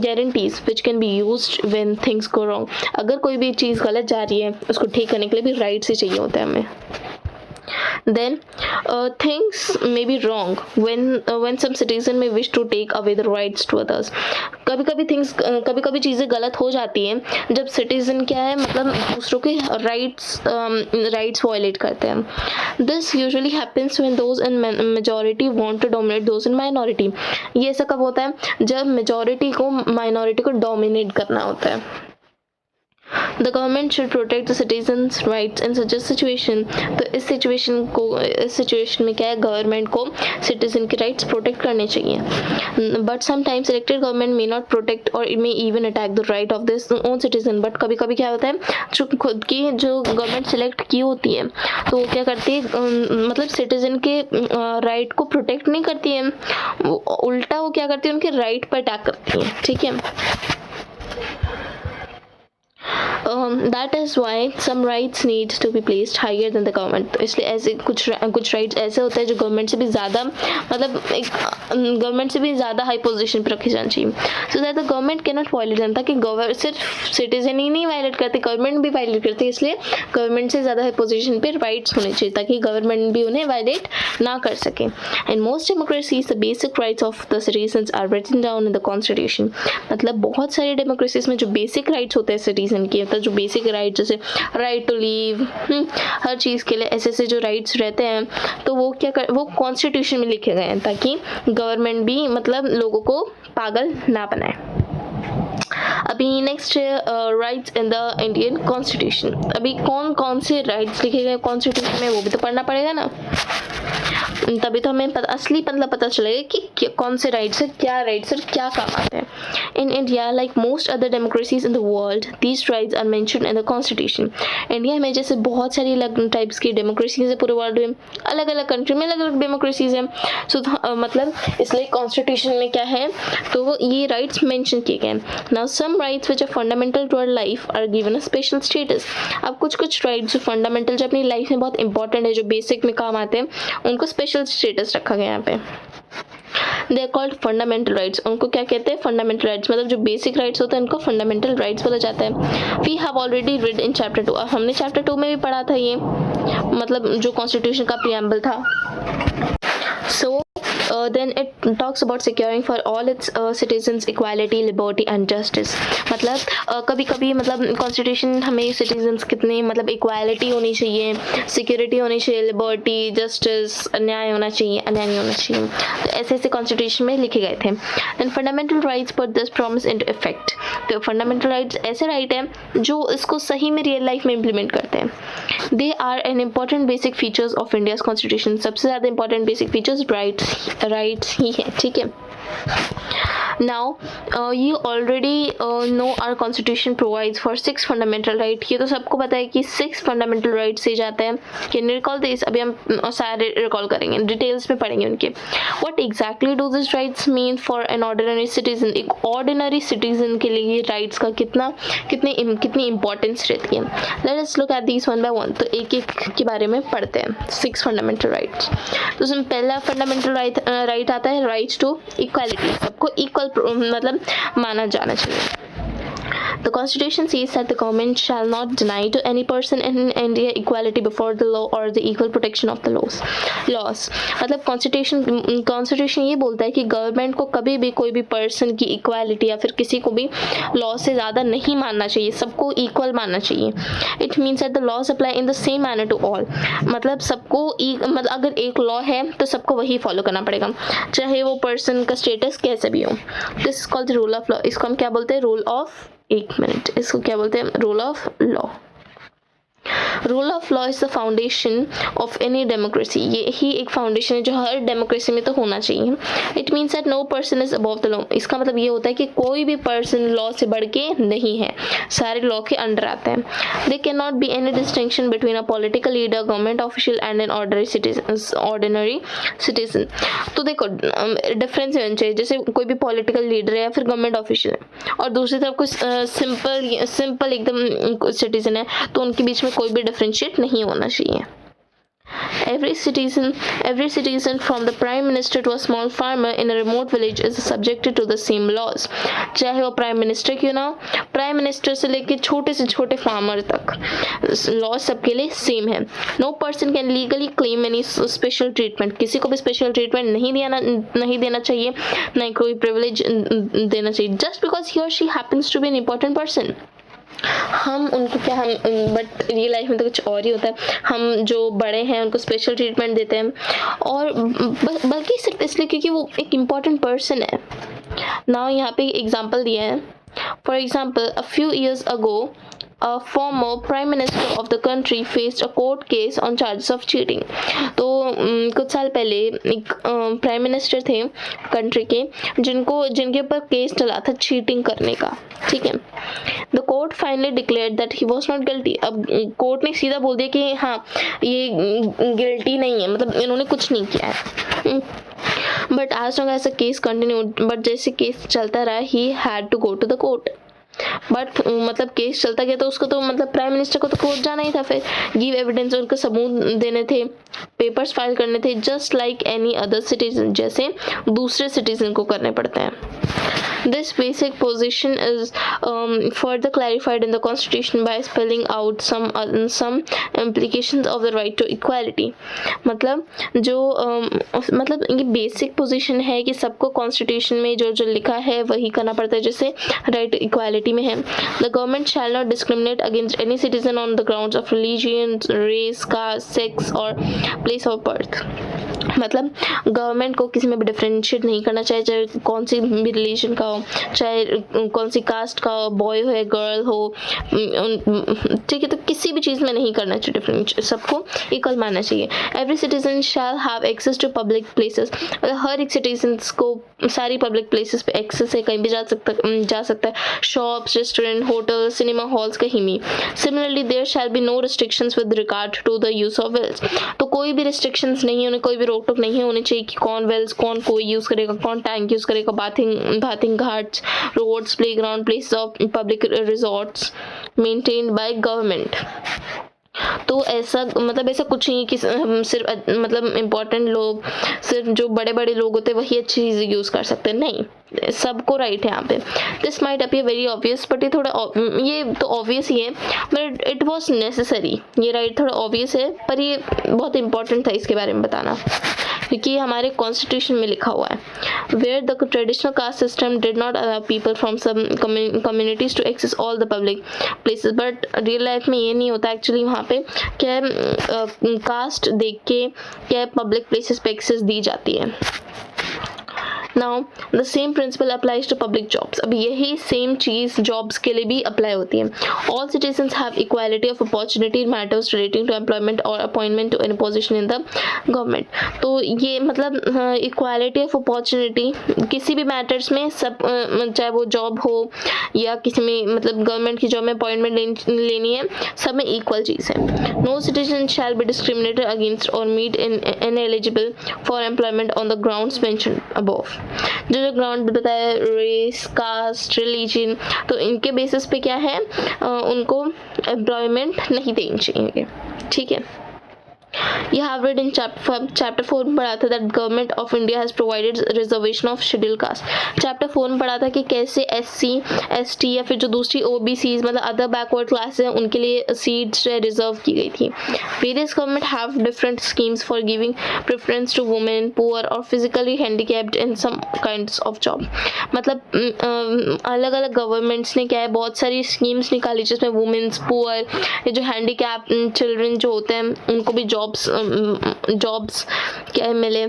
guarantees which can be used when things go wrong. अगर कोई भी चीज़ गलत जा रही है उसको ठीक करने के लिए भी राइट्स ही चाहिए होता है हमें। Then things may be wrong when some citizen may wish to take away the rights to others. कभी कभी चीज़ें गलत हो जाती हैं जब सिटीजन क्या है मतलब दूसरों के राइट्स वायलेट करते हैं। This usually happens when those in majority want to dominate those in minority. ये ऐसा कब होता है जब मेजॉरिटी को माइनॉरिटी को डोमिनेट करना होता है। The government should protect the citizens' rights in such a situation. तो इस सिचुएशन में क्या है, गवर्नमेंट को सिटीजन के राइट्स प्रोटेक्ट करने चाहिए। But sometimes elected government may not protect or it may even attack the right of this own citizen. बट कभी कभी क्या होता है जो खुद की जो गवर्नमेंट सेलेक्ट की होती है तो वो क्या करती है मतलब सिटीजन के राइट को प्रोटेक्ट नहीं करती है, उल्टा वो क्या करती है उनके राइट पर अटैक करती है। ठीक है। That is why some rights need to be placed higher than the government. तो इसलिए ऐसे कुछ राइट्स ऐसे होते हैं जो गवर्नमेंट से भी ज़्यादा मतलब एक गवर्नमेंट से भी ज़्यादा हाई पोजीशन पर रखे जाने चाहिए। So that the government can not violate them. ताकि सिर्फ सिटीजन ही नहीं वायलेट करते, गवर्नमेंट भी वायलेट करती है, इसलिए गवर्नमेंट से ज़्यादा हाई पोजीशन पर राइट्स होने चाहिए ताकि गवर्नमेंट भी उन्हें वायलेट ना कर सके। In most democracies the basic rights of the citizens are written down in the constitution. मतलब बहुत सारी डेमोक्रेसीज में जो बेसिक राइट्स होते हैं सिटीजन के, मतलब जो बेसिक राइट जैसे राइट टू लीव, हर चीज़ के लिए ऐसे जो राइट्स रहते हैं तो वो वो कॉन्स्टिट्यूशन में लिखे गए हैं ताकि गवर्नमेंट भी मतलब लोगों को पागल ना बनाए। अभी next rights in the Indian constitution. अभी कौन कौन से राइट्स लिखे गए कॉन्स्टिट्यूशन में वो भी तो पढ़ना पड़ेगा ना। तभी तो हमें असली मतलब पता चलेगा कि कौन से राइट्स है, क्या राइट्स और क्या काम आते हैं। In India like most other democracies in the world these rights are mentioned in the constitution. India में जैसे बहुत सारी अलग टाइप्स की डेमोक्रेसीज है पूरे वर्ल्ड में, अलग अलग कंट्री में अलग अलग डेमोक्रेसीज हैं। सो मतलब इसलिए कॉन्स्टिट्यूशन में क्या है, तो वो ये राइट्स मेंशन किए गए। Now some rights which are fundamental to our life are given a special status. अब कुछ राइट्स जो फंडामेंटल, जो अपनी लाइफ में बहुत इंपॉर्टेंट है, जो बेसिक में काम आते हैं, उनको स्पेशल स्टेटस रखा गया यहाँ पे। They are called fundamental rights. उनको क्या कहते हैं, फंडामेंटल राइट्स। मतलब जो बेसिक राइट्स होते हैं उनको फंडामेंटल राइट्स बोला जाता है। We have already read in chapter 2। हमने चैप्टर 2 में भी पढ़ा था ये, मतलब जो कॉन्स्टिट्यूशन का प्रीएम्बल था। So then it talks about securing for all its citizens equality, liberty and justice। मतलब कभी कभी मतलब कॉन्स्टिट्यूशन हमें सिटीजन्स कितने मतलब इक्वालिटी होनी चाहिए, सिक्योरिटी होनी चाहिए, लिबर्टी, जस्टिस, न्याय होना चाहिए, अन्याय नहीं होना चाहिए, तो ऐसे ऐसे कॉन्स्टिट्यूशन में लिखे गए थे। Then fundamental rights put this promise into effect. तो फंडामेंटल राइट्स ऐसे राइट हैं जो इसको सही में रियल लाइफ में इम्प्लीमेंट करते हैं। They are an important basic features of India's constitution. सबसे ज़्यादा इंपॉर्टेंट बेसिक फीचर्स राइट्स ही है, ठीक है। Now you already know our constitution provides for 6 fundamental right. ये तो सबको पता है कि 6 फंडामेंटल राइट से जाते हैं। Can you recall this? अभी हम सारे रिकॉल करेंगे, डिटेल्स में पढ़ेंगे उनके। What exactly do this rights mean for an ordinary citizen? एक ऑर्डिनरी सिटीजन के लिए ये राइट्स का कितनी इंपॉर्टेंस रहती है। Let us look at these one by one. तो एक एक के बारे में पढ़ते हैं। 6 फंडामेंटल राइट्स। तो उसमें पहला फंडामेंटल राइट आता है राइट टू इक्वालिटी। सबको इक्वल मतलब माना जाना चाहिए। The Constitution says that the government shall not deny to any person in India equality before the law or the equal protection of the laws। मतलब constitution ये बोलता है कि गवर्नमेंट को कभी भी कोई भी पर्सन की इक्वालिटी या फिर किसी को भी लॉ से ज़्यादा नहीं मानना चाहिए, सबको इक्वल मानना चाहिए। It means that the laws apply in the same manner to all. मतलब सबको मतलब अगर एक लॉ है तो सबको वही फॉलो करना पड़ेगा, चाहे वो पर्सन का स्टेटस कैसे भी हो। This is called the rule of law. इसको हम क्या बोलते हैं? रूल ऑफ, एक मिनट, इसको क्या बोलते हैं? Rule of law. Rule of law is the foundation of any democracy. ये ही एक फाउंडेशन है जो हर डेमोक्रेसी में तो होना चाहिए। It means that no person is above the law. इसका मतलब ये होता है कि कोई भी पर्सन लॉ से बढ़ के नहीं है, सारे लॉ के अंडर आते हैं। They can not be any distinction between a political leader, government official and an ordinary citizen. तो देखो डिफरेंस होना चाहिए। जैसे कोई भी पॉलिटिकल लीडर है या फिर गवर्नमेंट ऑफिशियल है और दूसरी तरफ कोई सिंपल एकदम सिटीजन है, तो उनके बीच में कोई भी डिफरेंशिएट नहीं होना चाहिए। Every citizen from the prime minister to a small farmer in a remote village is subjected to the same laws। चाहे वो प्राइम मिनिस्टर क्यों ना हो, प्राइम मिनिस्टर से लेके छोटे से छोटे फार्मर तक लॉ सबके लिए सेम है। No person can legally claim any special treatment. किसी को भी स्पेशल ट्रीटमेंट नहीं देना चाहिए, नहीं कोई प्रिविलेज देना चाहिए, just because he or she happens to be an important person. हम उनको क्या हम बट रियल लाइफ में तो कुछ और ही होता है। हम जो बड़े हैं उनको स्पेशल ट्रीटमेंट देते हैं, और बल्कि सिर्फ इसलिए क्योंकि वो एक इम्पॉर्टेंट पर्सन है ना। यहाँ पे एग्जांपल दिया है। For example, a few years ago a former prime minister of the country faced a court case on charges of cheating। तो कुछ साल पहले एक प्राइम मिनिस्टर थे कंट्री के जिनके ऊपर केस चला था चीटिंग करने का, ठीक है। The court finally declared that he was not guilty. अब कोर्ट ने सीधा बोल दिया कि हाँ ये गिल्टी नहीं है, मतलब इन्होंने कुछ नहीं किया है। But as long as a case continue, but जैसे केस चलता रहा he had to go to the court. But मतलब केस चलता गया तो उसको तो मतलब प्राइम मिनिस्टर को तो कोर्ट जाना ही था। फिर गिव एविडेंस, उनको सबूत देने थे, पेपर्स फाइल करने थे, just like any other citizen, जैसे दूसरे सिटीजन को करने पड़ते हैं। This basic position is further clarified in the Constitution by spelling out some implications of the right to equality। मतलब जो मतलब ये बेसिक पोजीशन है कि सबको कॉन्स्टिट्यूशन में जो लिखा है वही करना पड़ता है, जैसे राइट टू इक्वालिटी इक्वालिटी में है। The government shall not discriminate against any citizen on the grounds of religion, race, caste, sex or place of birth. मतलब गवर्नमेंट को किसी में भी डिफ्रेंशिएट नहीं करना चाहिए, चाहे कौन सी भी रिलीजन का हो, चाहे कौन सी कास्ट का हो, बॉय हो या गर्ल हो, ठीक है, तो किसी भी चीज़ में नहीं करना चाहिए डिफरेंशिएट, सबको इक्वल मानना चाहिए। Every citizen shall have access to public places, मतलब हर एक सिटीजन को सारी पब्लिक प्लेसेस पे एक्सेस है, कहीं भी जा सकता है, shops, restaurant, hotel, cinema halls, कहीं भी। Similarly there shall be no restrictions with regard to the use of wells, तो कोई भी रिस्ट्रिक्शंस नहीं होने, कोई भी रोक टोक नहीं होनी चाहिए कि कौन वेल्स कौन कोई यूज़ करेगा, कौन टैंक यूज़ करेगा, bathing ghats, roads, playground, places of public resorts maintained by government. तो ऐसा मतलब ऐसा कुछ नहीं कि सिर्फ मतलब इम्पोर्टेंट लोग, सिर्फ जो बड़े बड़े लोग होते हैं वही अच्छी चीज़ यूज़ कर सकते हैं, नहीं, सबको राइट है यहाँ पे। This might appear very obvious, but ये थोड़ा ये तो ऑब्वियस ही है, बट इट वॉज नेसेसरी। ये राइट थोड़ा ऑब्वियस है, पर ये बहुत इंपॉर्टेंट था इसके बारे में बताना, क्योंकि हमारे कॉन्स्टिट्यूशन में लिखा हुआ है। Where the traditional caste system did not allow people from some communities to access all the public places, but real life में ये नहीं होता एक्चुअली। वहाँ पे क्या कास्ट देख के क्या पब्लिक प्लेसेस पे एक्सेस दी जाती है। Now the same principle applies to public jobs, अब यही सेम चीज़ जॉब्स के लिए भी अप्लाई होती है। All citizens have equality of opportunity in matters relating to employment or appointment to any position in the government. तो ये मतलब इक्वालिटी ऑफ अपॉर्चुनिटी किसी भी मैटर्स में, सब चाहे वो जॉब हो या किसी में मतलब गवर्नमेंट की जॉब में अपॉइंटमेंट लेनी है, सब में इक्वल चीज़ है। No citizen shall be discriminated against or meet ineligible for employment on the grounds mentioned above. जो ग्राउंड बताया, रेस, कास्ट, रिलीजन, तो इनके बेसिस पे क्या है, उनको एम्प्लॉयमेंट नहीं देनी चाहिए, ठीक है। You have read in chapter 4 में पढ़ा था that government of India has provided reservation of scheduled caste। chapter 4 में पढ़ा था कि कैसे SC, ST या फिर जो दूसरी OBCs मतलब अदर बैकवर्ड क्लासेस हैं उनके लिए सीट्स रिजर्व की गई थी। Various government have different schemes for giving preference to women, poor और physically handicapped in some kinds of job। मतलब अलग अलग गवर्नमेंट्स ने क्या है, बहुत सारी स्कीम्स निकाली जिसमें वुमेन्स, पुअर, ये जो हैंडीकैप चिल्ड्रन जो होते हैं उनको भी जॉब्स क्या मिले।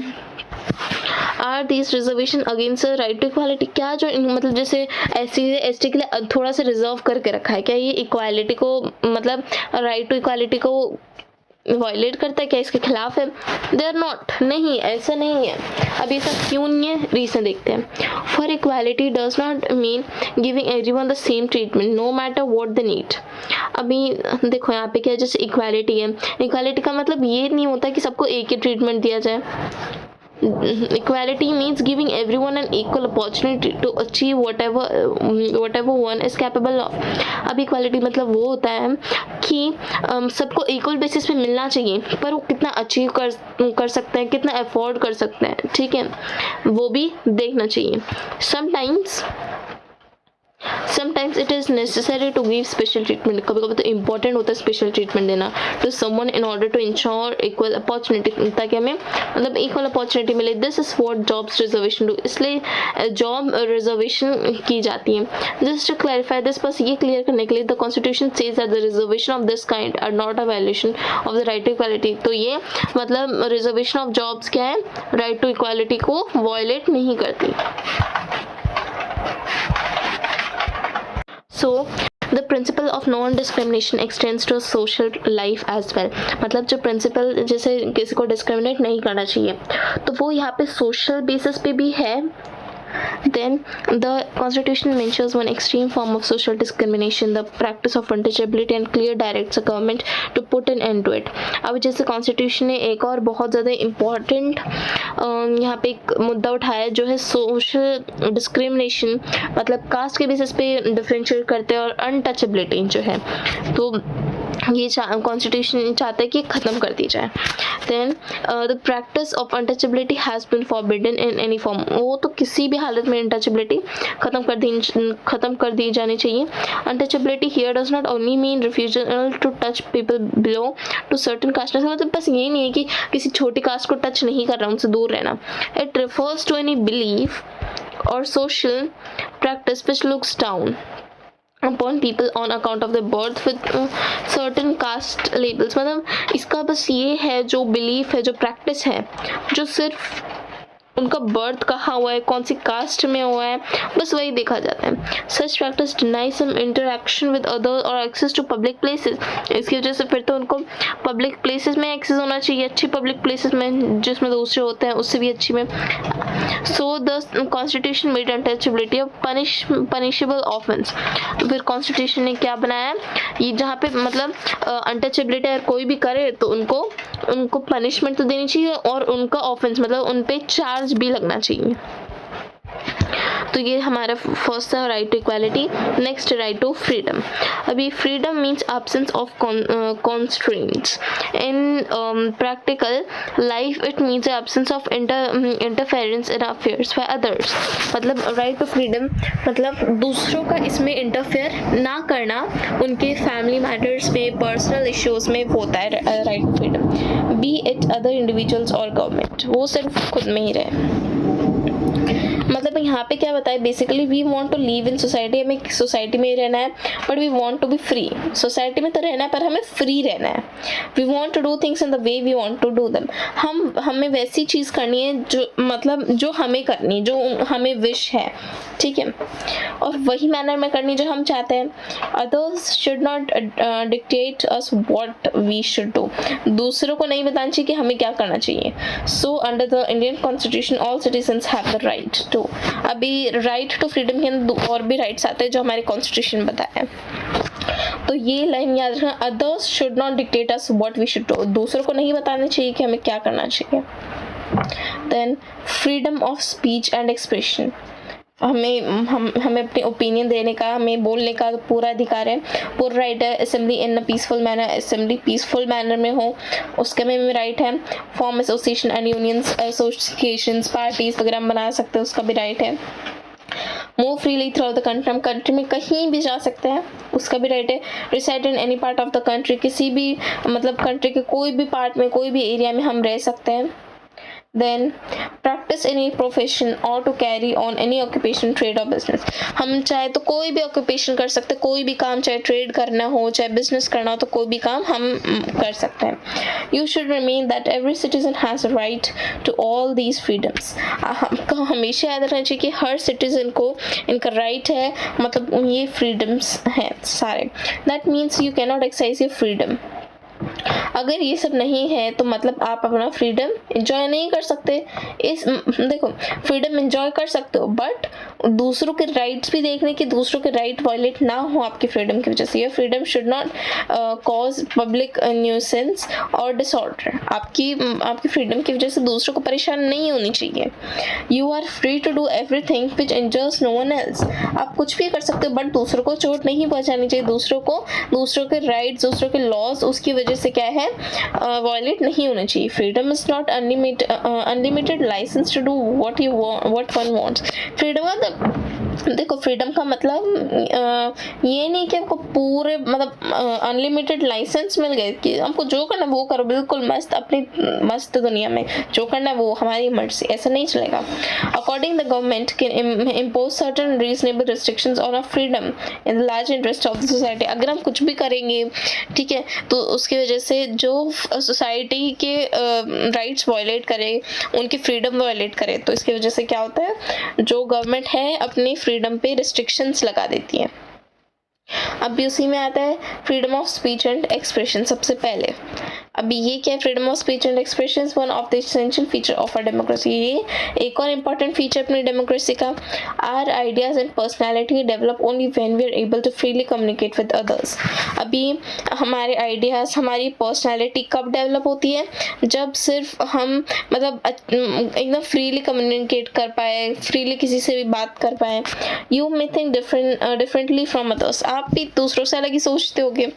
Are this reservation against right to equality, क्या जो मतलब जैसे SC से ST के लिए थोड़ा सा रिजर्व करके रखा है, क्या ये इक्वालिटी को मतलब राइट टू इक्वालिटी को वायलेट करता है, क्या इसके खिलाफ है? दे आर नॉट, नहीं, ऐसा नहीं है। अब ये सब क्यों नहीं है, रीजन देखते हैं। For equality does not mean giving everyone the same treatment no matter what the need. अभी देखो यहाँ पे क्या, जैसे इक्वालिटी है, इक्वालिटी का मतलब ये नहीं होता कि सबको एक ही ट्रीटमेंट दिया जाए। Equality means giving everyone an equal opportunity to achieve whatever one is capable of। अब equality मतलब वो होता है कि सबको equal basis पे मिलना चाहिए, पर वो कितना अचीव कर सकते हैं, कितना अफोर्ड कर सकते हैं, ठीक है, वो भी देखना चाहिए। Sometimes it is necessary to give special treatment, कभी कभी तो important होता है special treatment देना to someone in order to ensure equal opportunity, ताकि हमें मतलब equal opportunity मिले। This is what jobs reservation do, इसलिए job reservation की जाती है। Just to clarify this, बस ये clear करने के लिए the constitution says that the reservation of this kind are not a violation of the right to equality। तो ये मतलब reservation of jobs क्या है, right to equality को violate नहीं करती। So the principle of non-discrimination extends to social life as well। मतलब जो principle जैसे किसी को discriminate नहीं करना चाहिए, तो वो यहाँ पे social basis पे भी है। Then the constitution mentions one extreme form of social discrimination, the practice of untouchability, and clear directs the government to put an end to it। अब जैसे constitution ने एक और बहुत ज़्यादा important यहाँ पे एक मुद्दा उठाया जो है social discrimination, मतलब कास्ट के बेसिस पे डिफरेंशिएट करते हैं, और untouchability जो है, तो ये कॉन्स्टिट्यूशन चाहता है कि ख़त्म कर दी जाए। Then the practice of untouchability has been forbidden in any form, वो तो किसी भी हालत में अनटचेबिलिटी ख़त्म कर दी जानी चाहिए। Untouchability here does not only mean refusal to touch people below to certain caste, मतलब बस ये नहीं है कि किसी छोटी कास्ट को टच नहीं कर रहा, उनसे दूर रहना। It refers to any belief or social practice which looks down upon people on account of the birth with certain caste labels. मतलब इसका बस ये है जो बिलीफ है, जो प्रैक्टिस है, जो सिर्फ उनका बर्थ कहाँ हुआ है, कौन सी कास्ट में हुआ है, बस वही देखा जाता है। Such practice deny some interaction with other or access to public places. इसकी वजह से फिर तो उनको पब्लिक प्लेसेस में एक्सेस होना चाहिए, अच्छी पब्लिक प्लेसेस में जिसमें दूसरे होते हैं उससे भी अच्छी में। So the constitution made untouchability of punishable offence. फिर कॉन्स्टिट्यूशन ने क्या बनाया, ये जहाँ पे मतलब अनटचेबिलिटी अगर कोई भी करे तो उनको पनिशमेंट तो देनी चाहिए और उनका ऑफेंस मतलब उन पे चार्ज भी लगना चाहिए। तो ये हमारा फर्स्ट था right to equality. Next right to freedom. अभी freedom means absence of constraints in practical life. It means absence of interference in affairs by others. मतलब राइट टू फ्रीडम मतलब दूसरों का इसमें इंटरफेयर ना करना, उनके फैमिली मैटर्स में, पर्सनल इश्यूज में होता है right to freedom. Be it other individuals or government, वो सिर्फ खुद में ही रहे। मतलब यहाँ पे क्या बताया, basically we want to live in society, हमें सोसाइटी में ही रहना है, but we want to be free. Society में तो रहना है पर हमें फ्री रहना है। We want to do things in the way we want to do them. हमें वैसी चीज़ करनी है जो मतलब जो हमें करनी, जो हमें विश है, ठीक है, और वही मैनर में करनी जो हम चाहते हैं। Others should not dictate us what we should do. दूसरों को नहीं बताना चाहिए कि हमें क्या करना चाहिए। So under the Indian constitution all citizens have the right to. अभी राइट टू फ्रीडम के अंदर और भी राइट्स आते हैं जो हमारे कॉन्स्टिट्यूशन बताया है। तो ये लाइन याद रखना, others should not dictate us what we should do. दूसरों को नहीं बताना चाहिए कि हमें क्या करना चाहिए। Then freedom of speech and expression. हमें अपने ओपिनियन देने का, हमें बोलने का पूरा अधिकार है, पूरा राइट है। Assembly in a peaceful manner, assembly peaceful manner में हो उसके में भी राइट है। Form association and unions, associations, parties वगैरह हम बना सकते हैं, उसका भी राइट है। Move freely through out the country, हम कंट्री में कहीं भी जा सकते हैं, उसका भी राइट है। Reside in any part of the country, किसी भी मतलब कंट्री के कोई भी पार्ट में, कोई भी एरिया में हम रह सकते हैं। Then practice any profession or to carry on any occupation, trade or business। हम चाहे तो कोई भी occupation कर सकते हैं, कोई भी काम, चाहे ट्रेड करना हो चाहे बिजनेस करना हो, तो कोई भी काम हम कर सकते हैं। You should remain that every citizen has a right to all these freedoms। हमको हमेशा याद रखना चाहिए कि हर सिटीजन को इनका राइट है, मतलब ये फ्रीडम्स हैं सारे। That means you cannot exercise your freedom। अगर ये सब नहीं है तो मतलब आप अपना फ्रीडम एंजॉय नहीं कर सकते। देखो फ्रीडम एंजॉय कर सकते हो बट दूसरों के राइट्स भी देखने की, दूसरों के राइट वायलेट ना हो आपकी फ्रीडम की वजह से। Your freedom should not cause public nuisance or disorder. आपकी फ्रीडम की वजह से दूसरों को परेशान नहीं होनी चाहिए। You are free to do everything which injures no one else. आप कुछ भी कर सकते हो बट दूसरों को चोट नहीं पहुंचानी चाहिए। दूसरों के राइट्स, दूसरों के लॉज उसकी वजह से क्या है वायलेट नहीं होना चाहिए। Freedom is not unlimited license to do what one wants. Freedom का देखो, फ्रीडम का मतलब ये नहीं कि आपको पूरे मतलब अनलिमिटेड लाइसेंस मिल गए कि हमको जो करना वो करो, बिल्कुल मस्त अपनी मस्त दुनिया में जो करना है वो हमारी मर्जी, ऐसा नहीं चलेगा। According the government can impose certain reasonable restrictions on a freedom in the large interest of the society. अगर हम कुछ भी करेंगे, ठीक है, तो उसकी वजह से जो सोसाइटी के राइट्स वायलेट करे, उनकी फ्रीडम वायलेट करे, तो इसकी वजह से क्या होता है, जो गवर्नमेंट है अपनी फ्रीडम पे रिस्ट्रिक्शंस लगा देती है। अभी उसी में आता है freedom of speech and expression. सबसे पहले अभी ये क्या है, freedom of speech and expression one of the essential feature of a democracy. ये एक और इम्पॉर्टेंट फीचर अपनी डेमोक्रेसी का। Our ideas and personality develop only when we are able to freely communicate with others. अभी हमारे ideas, हमारी personality कब develop होती है, जब सिर्फ हम मतलब एकदम फ्रीली कम्युनिकेट कर पाए, फ्रीली किसी से भी बात कर पाए। You may think differently from others. आप भी दूसरों से अलग ही सोचते होगे।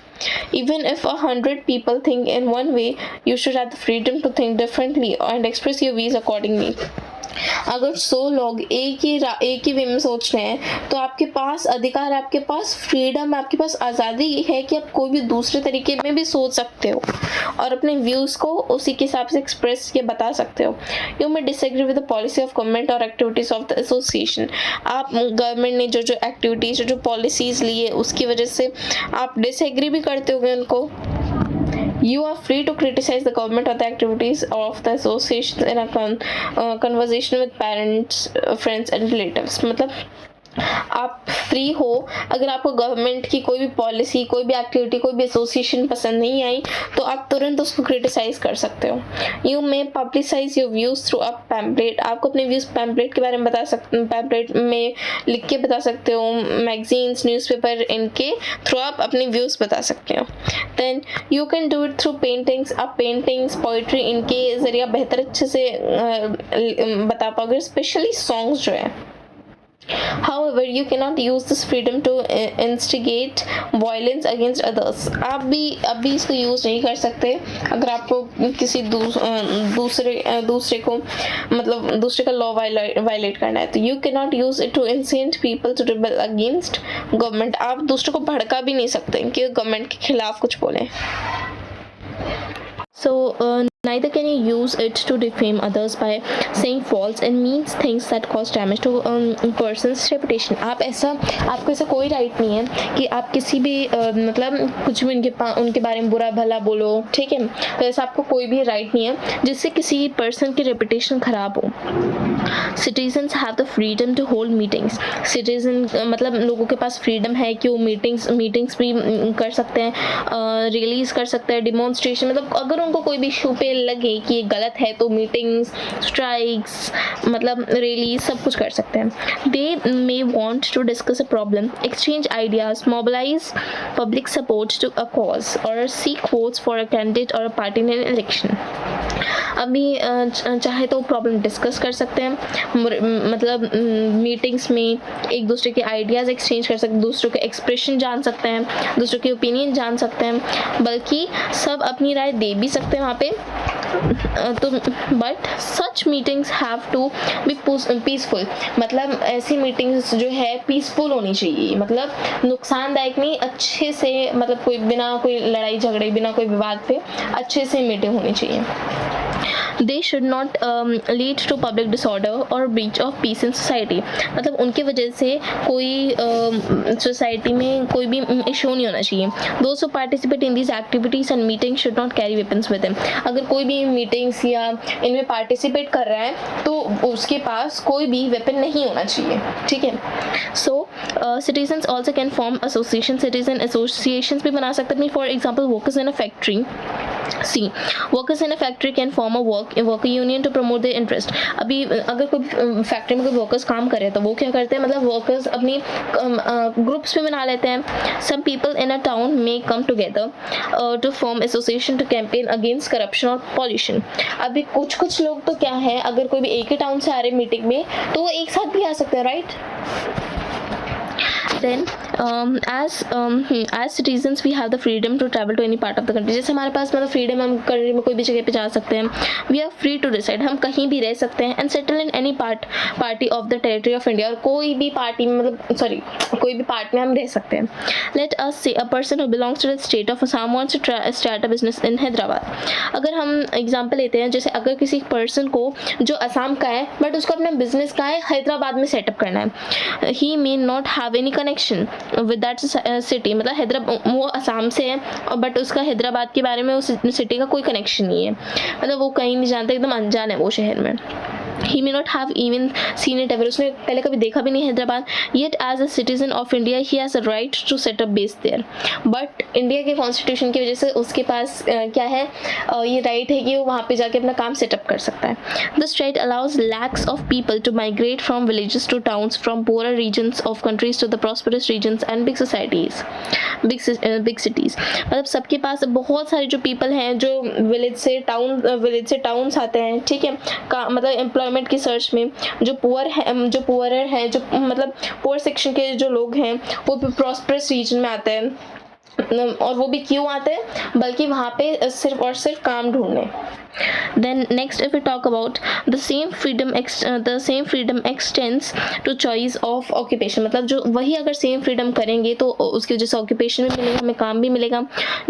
Even if 100 people think in one way, you should have the freedom to think differently and express your views accordingly। अगर 100 लोग एक ही वे में सोच रहे हैं तो आपके पास अधिकार, आपके पास फ्रीडम, आपके पास आज़ादी है कि आप कोई भी दूसरे तरीके में भी सोच सकते हो और अपने व्यूज़ को उसी के हिसाब से एक्सप्रेस या बता सकते हो। You may disagree with the policy of government और एक्टिविटीज़ ऑफ द एसोसिएशन। आप गवर्नमेंट ने जो एक्टिविटीज़, जो पॉलिसीज़ ली है उसकी वजह से आप डिसएग्री भी करते होगे उनको। You are free to criticize the government or the activities of the association in a conversation with parents, friends and relatives। मतलब आप फ्री हो, अगर आपको गवर्नमेंट की कोई भी पॉलिसी, कोई भी एक्टिविटी, कोई भी एसोसिएशन पसंद नहीं आई तो आप तुरंत उसको क्रिटिसाइज कर सकते हो। You may publicise your views through a pamphlet. आपको अपने व्यूज़ पैम्पलेट के बारे में बता सकते, पैम्पलेट में लिख के बता सकते हो। मैगजीन्स, न्यूज़पेपर, इनके थ्रू आप अपने व्यूज़ बता सकते हो। Then you can do it through paintings. आप पेंटिंग्स, पोइट्री, इनके ज़रिए बेहतर अच्छे से बता पाओगे, स्पेशली सॉन्ग्स जो है। However, you cannot use this freedom to instigate violence against others। आप भी इसको यूज़ नहीं कर सकते अगर आपको किसी दूसरे को, मतलब दूसरे का लॉ वायलेट करना है तो you cannot use it to incite people to rebel against government। आप दूसरे को भड़का भी नहीं सकते कि गवर्नमेंट के खिलाफ कुछ बोलें। So neither can you use it to defame others by saying false and mean things that cause damage to person's reputation। आपको ऐसा कोई राइट नहीं है कि आप किसी भी मतलब कुछ भी उनके बारे में बुरा भला बोलो, ठीक है। तो ऐसा आपको कोई भी राइट नहीं है जिससे किसी पर्सन की रेपुटेशन खराब हो। Citizens have the freedom to hold meetings। Citizen मतलब लोगों के पास फ्रीडम है कि वो मीटिंग्स भी कर सकते हैं, रिलीज कर सकते हैं, डिमॉन्स्ट्रेशन, मतलब अगर उनको कोई भी इशू पे लगे कि ये गलत है तो मीटिंग्स, स्ट्राइक्स, मतलब रैली सब कुछ कर सकते हैं। They may want to discuss a problem, exchange ideas, mobilise public support to a cause or seek votes for a candidate or a party in election. अभी चाहे तो प्रॉब्लम डिस्कस कर सकते हैं, मतलब मीटिंग्स में एक दूसरे के आइडियाज़ एक्सचेंज कर सकते हैं, दूसरों के एक्सप्रेशन जान सकते हैं, दूसरों के ओपिनियन जान सकते हैं, बल्कि सब अपनी राय दे भी सकते हैं वहाँ पे। तो but such meetings have to be peaceful. मतलब ऐसी मीटिंग्स जो है पीसफुल होनी चाहिए, मतलब नुकसानदायक नहीं, अच्छे से, मतलब कोई बिना कोई लड़ाई झगड़े, बिना कोई विवाद पे अच्छे से मीटिंग होनी चाहिए। They should not lead to public disorder or breach of peace in society। मतलब उनके वजह से कोई सोसाइटी में कोई भी इशू नहीं होना चाहिए। Those who participate in these activities and meetings should not carry weapons with them। अगर कोई भी मीटिंग्स या इनमें पार्टिसिपेट कर रहा है तो उसके पास कोई भी वेपन नहीं होना चाहिए, ठीक है। So citizens also can form associations। citizen associations भी बना सकते हैं। For example, workers in a factory, workers in a factory can form a worker union to promote their interest। अभी अगर कोई फैक्ट्री में कोई वर्कर्स काम कर रहे हैं तो वो क्या करते हैं, मतलब वर्कर्स अपनी ग्रुप्स में बना लेते हैं। some people in a town may come together to form association to campaign against corruption और pollution। अभी कुछ लोग तो क्या है, अगर कोई भी एक ही टाउन से आ रहे मीटिंग में तो वो एक साथ भी आ सकते हैं, right. Then as citizens we have the freedom to travel to any part of the country। जैसे हमारे पास मतलब फ्रीडम, हम कंट्री में कोई भी जगह पे जा सकते हैं। we are free to decide, हम कहीं भी रह सकते हैं। and settle in any party of the territory of India। और कोई भी पार्टी में, मतलब कोई भी पार्ट में हम रह सकते हैं। let us say a person who belongs to the state of Assam wants to start a business in Hyderabad। अगर हम एग्जाम्पल लेते हैं, जैसे अगर किसी पर्सन को जो असम का है बट उसको अपना बिजनेस का है हैदराबाद में सेटअप करना है, he may not have any connection with that city। मतलब हैदराबाद, वो असम से है और बट उसका हैदराबाद के बारे में उस सिटी का कोई कनेक्शन नहीं है, मतलब वो कहीं नहीं जानता, एकदम अनजान है वो शहर में। He may not have even seen it ever। उसने पहले कभी देखा भी नहीं Hyderabad. Yet as a citizen of India he has a right to set up base there। But India के कॉन्स्टिट्यूशन की वजह से उसके पास क्या है, ये राइट है कि वो वहाँ पे जाके अपना काम सेटअप कर सकता है। This right allows lakhs of people to migrate from villages to towns, from poorer regions of countries to the prosperous regions and big societies, big cities। मतलब सबके पास बहुत सारे जो पीपल हैं जो विलेज से टाउन्स आते हैं, ठीक है, मतलब एम्प्लॉयमेंट की सर्च में। जो पुअर हैं, जो मतलब पुअर सेक्शन के जो लोग हैं वो प्रॉस्परस रीजन में आते हैं, और वो भी क्यों आते हैं, बल्कि वहाँ पे सिर्फ और सिर्फ काम ढूंढने। Then next, if we talk about the same freedom extends to choice of occupation, मतलब जो वही अगर सेम फ्रीडम करेंगे तो उसकी वजह से ऑक्यूपेशन भी मिलेगा, हमें काम भी मिलेगा।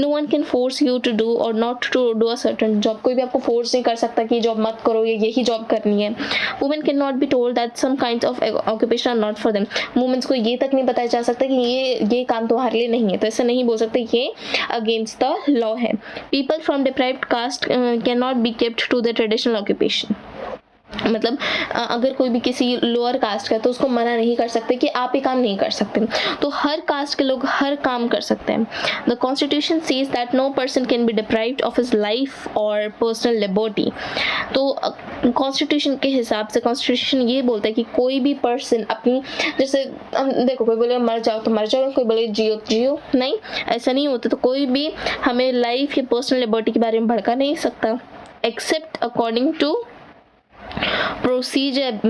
No one can force you to do or not to do a certain job, कोई भी आपको फोर्स नहीं कर सकता कि जॉब मत करो या यही जॉब करनी है। Women can not be told that some kinds of occupation are not for them, women's को ये तक नहीं बताया जा सकता कि ये काम तुम्हारे लिए नहीं है, तो ऐसा नहीं बोल सकते, ये अगेंस्ट द लॉ है। People from deprived caste can not be kept to the traditional occupation, मतलब अगर कोई भी किसी लोअर कास्ट का है तो उसको मना नहीं कर सकते कि आप ये काम नहीं कर सकते, तो हर कास्ट के लोग हर काम कर सकते हैं। The constitution says that no person can be deprived of his life or personal liberty, तो कॉन्स्टिट्यूशन के हिसाब से कॉन्स्टिट्यूशन ये बोलता है कि कोई भी पर्सन अपनी, जैसे देखो कोई बोले मर जाओ तो मर जाओ, कोई बोले जियो तो जियो, नहीं ऐसा नहीं होता, तो कोई भी हमें लाइफ या पर्सनल लिबर्टी के बारे में भड़का नहीं सकता except according to procedure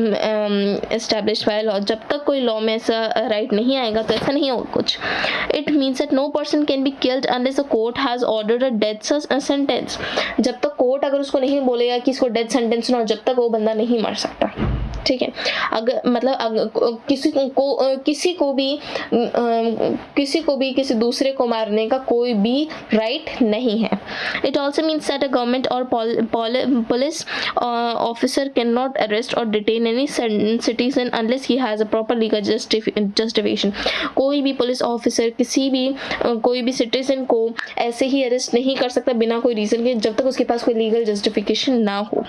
established by law, जब तक कोई लॉ में ऐसा राइट नहीं आएगा तो ऐसा नहीं होगा कुछ। It means that no person can be killed unless the court has ordered a death sentence, जब तक कोर्ट अगर उसको नहीं बोलेगा कि इसको डेथ सेंटेंस ना हो, जब तक वो बंदा नहीं मर सकता, ठीक है। अगर मतलब किसी को भी किसी दूसरे को मारने का कोई भी राइट नहीं है। It also means that a government or police officer can not arrest or detain any citizen unless he has a proper legal justification, कोई भी पुलिस ऑफिसर कोई भी सिटीजन को ऐसे ही अरेस्ट नहीं कर सकता बिना कोई रीज़न के, जब तक उसके पास कोई लीगल जस्टिफिकेशन ना हो।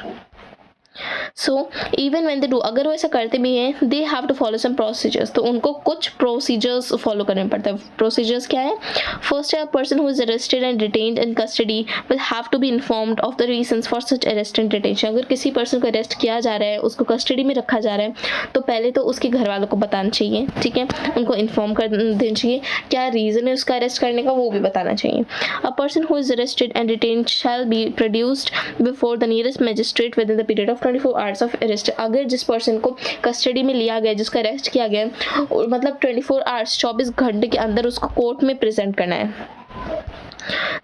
So even when they do, अगर वो ऐसा करते भी हैं, they have to follow some procedures, तो उनको कुछ प्रोसीजर्स फॉलो करने पड़ता है। प्रोसीजर्स क्या है? First, a person who is arrested and detained in custody will have to be informed of the reasons for such arrest and detention, अगर किसी पर्सन को अरेस्ट किया जा रहा है, उसको कस्टडी में रखा जा रहा है, तो पहले तो उसके घर वालों को बताना चाहिए, ठीक है, उनको इन्फॉर्म कर देना चाहिए, क्या रीज़न है उसका अरेस्ट करने का वो भी बताना चाहिए। अ person who is arrested and detained shall be produced before the nearest magistrate with in the period of 24 hours of arrest, अगर जिस पर्सन को कस्टडी में लिया गया, जिसका अरेस्ट किया गया, मतलब 24 आवर्स 24 घंटे के अंदर उसको कोर्ट में प्रेजेंट करना है।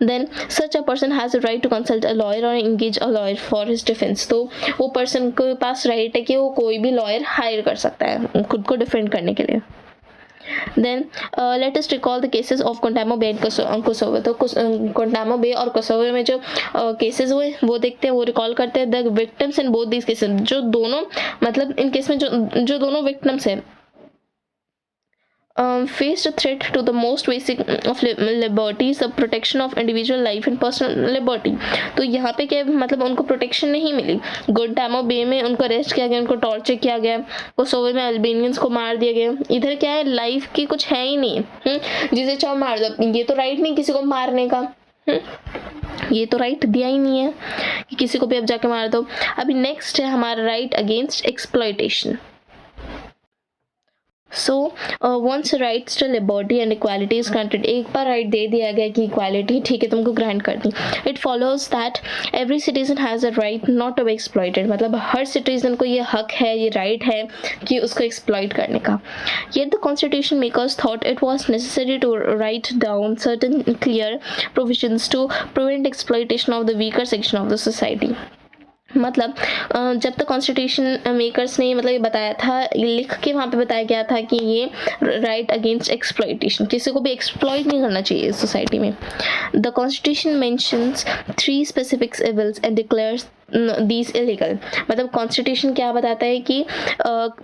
Then such a person has a right to consult a lawyer or engage a lawyer for his defense, तो वो पर्सन के पास राइट है कि वो कोई भी लॉयर हायर कर सकता है खुद को डिफेंड करने के लिए। Then let us recall the cases of Guantanamo Bay and Kosovo, तो Guantanamo Bay और Kosovo में जो केसेस हुए वो देखते हैं, वो रिकॉल करते हैं। The victims in both these cases, जो दोनों मतलब इन केस में जो दोनों विक्टिम्स हैं faced a threat to the most basic of liberties, the protection of individual life and personal liberty, तो यहाँ पे क्या मतलब उनको प्रोटेक्शन नहीं मिली। गुंटामो बे में उनको अरेस्ट किया गया, उनको टॉर्चर किया गया, कोसोवो में अल्बेनियंस को मार दिया गया, इधर क्या है लाइफ की कुछ है ही नहीं, जिसे चाहो मार दो, ये तो राइट नहीं किसी को मारने का, ये तो राइट दिया ही नहीं है कि किसी को भी अब जाके मार दो। अभी नेक्स्ट है हमारा right against exploitation. So once rights to liberty and equality is granted, एक बार राइट दे दिया गया कि इक्वालिटी ठीक है तुमको ग्रांट कर दी, it follows that every citizen has a right not to be exploited, मतलब हर सिटीजन को ये हक है, ये राइट है कि उसको एक्सप्लॉइट करने का। Yet the constitution makers thought it was necessary to write down certain clear provisions to prevent exploitation of the weaker section of the society, मतलब जब तक कॉन्स्टिट्यूशन मेकर्स ने मतलब ये बताया था, लिख के वहाँ पे बताया गया था कि ये राइट अगेंस्ट एक्सप्लॉइटेशन, किसी को भी एक्सप्लॉइट नहीं करना चाहिए इस सोसाइटी में। The constitution mentions 3 specific evils and declares these illegal, मतलब कॉन्स्टिट्यूशन क्या बताता है कि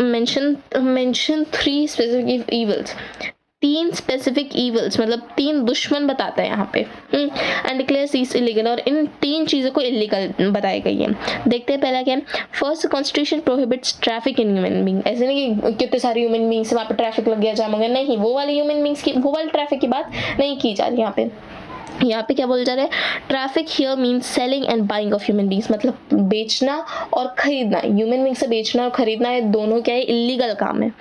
mention 3 specific evils, 3 specific evils, मतलब 3 दुश्मन बताता है यहाँ पे, एंड डिक्लेयर्स दीज इलीगल, और इन 3 चीज़ों को इलीगल बताई गई है। देखते हैं पहला क्या है। First, constitution prohibits traffic in human being, ऐसे नहीं कि कितने सारे ह्यूमन बींग्स वहाँ पे ट्रैफिक लग गया जामोगे, नहीं, वो वाले ह्यूमन बींग्स की वो वाले ट्रैफिक की बात नहीं की जा रही यहाँ पे क्या बोल जा रहा है, traffic here means selling and buying of human beings, मतलब बेचना और खरीदना, ह्यूमन बींग से बेचना और खरीदना है दोनों क्या है इलीगल काम है।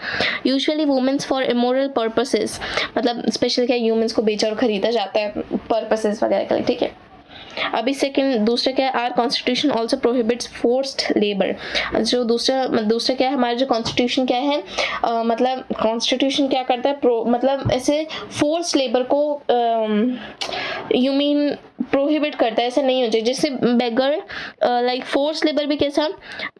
Usually women's for immoral purposes, मतलब स्पेशली क्या ह्यूमन्स को बेचा और खरीदा जाता है पर्पसेस वगैरह के लिए, ठीक है। अभी सेकंड दूसरा क्या है, our constitution also prohibits forced labour. जो दूसरा क्या है, हमारा जो कॉन्स्टिट्यूशन क्या है, मतलब कॉन्स्टिट्यूशन क्या करता है, मतलब ऐसे फोर्स लेबर को यू मीन प्रोहिबिट करता है, ऐसा नहीं हो जाए। जैसे बेगर, लाइक फोर्स लेबर भी कैसा,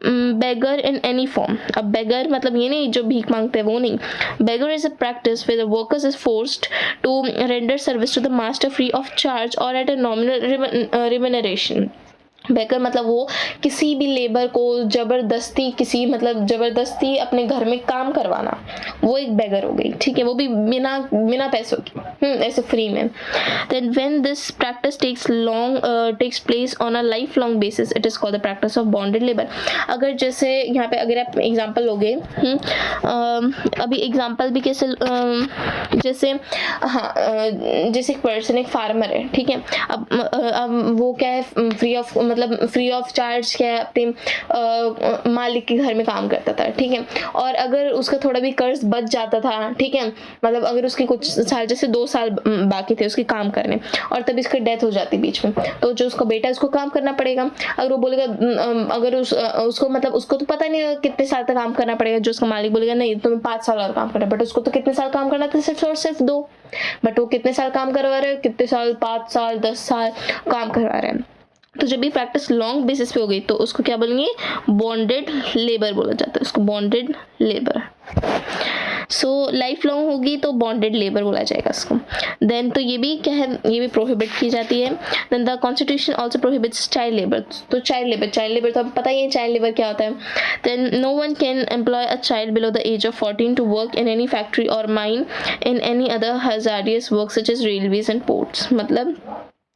बेगर इन एनी फॉर्म। अब बेगर मतलब ये नहीं जो भीख मांगते हैं, वो नहीं। Begar is a practice where the workers is forced to render service to the master free of charge or at a nominal remuneration. Begar मतलब वो किसी भी लेबर को जबरदस्ती अपने घर में काम करवाना, वो एक बेगर हो गई, ठीक है, वो भी बिना पैसों की, ऐसे फ्री में। Then when this practice takes place on a life long basis it is called the practice of bonded labour. अगर जैसे यहाँ पे अगर आप एग्जांपल लोगे, अभी एग्जांपल भी कैसे, जैसे जैसे एक पर्सन, एक फार्मर है, ठीक है, अब वो क्या है, फ्री ऑफ चार्ज क्या है, अपने मालिक के घर में काम करता था, ठीक है, और अगर उसका थोड़ा भी कर्ज बच जाता था, ठीक है, मतलब अगर उसके कुछ साल, जैसे 2 साल बाकी थे उसके काम करने, और तब इसकी डेथ हो जाती बीच में, तो जो उसका बेटा है उसको काम करना पड़ेगा। अगर वो बोलेगा, अगर उसको मतलब उसको तो पता नहीं कितने साल तक काम करना पड़ेगा, जो उसका मालिक बोलेगा नहीं तुम्हें 5 साल और काम करना, बट उसको तो कितने साल काम करना था, सिर्फ 2, बट वो कितने साल काम करवा रहे हैं, कितने साल, 5 साल 10 साल काम करवा रहे हैं। तो जब भी प्रैक्टिस लॉन्ग बेसिस पे हो गई तो उसको क्या बोलेंगे, बॉन्डेड लेबर बोला जाता है, उसको bonded labour. So life long होगी तो बॉन्डेड लेबर बोला जाएगा उसको। देन तो ये भी क्या है, ये भी प्रोहिबिट की जाती है। Then the constitution also prohibits child labour. तो चाइल्ड लेबर तो अब पता ही है चाइल्ड लेबर क्या होता है। Then no one can employ a child below the age of 14 to work in any factory or mine in any other hazardous work such as railways and ports. मतलब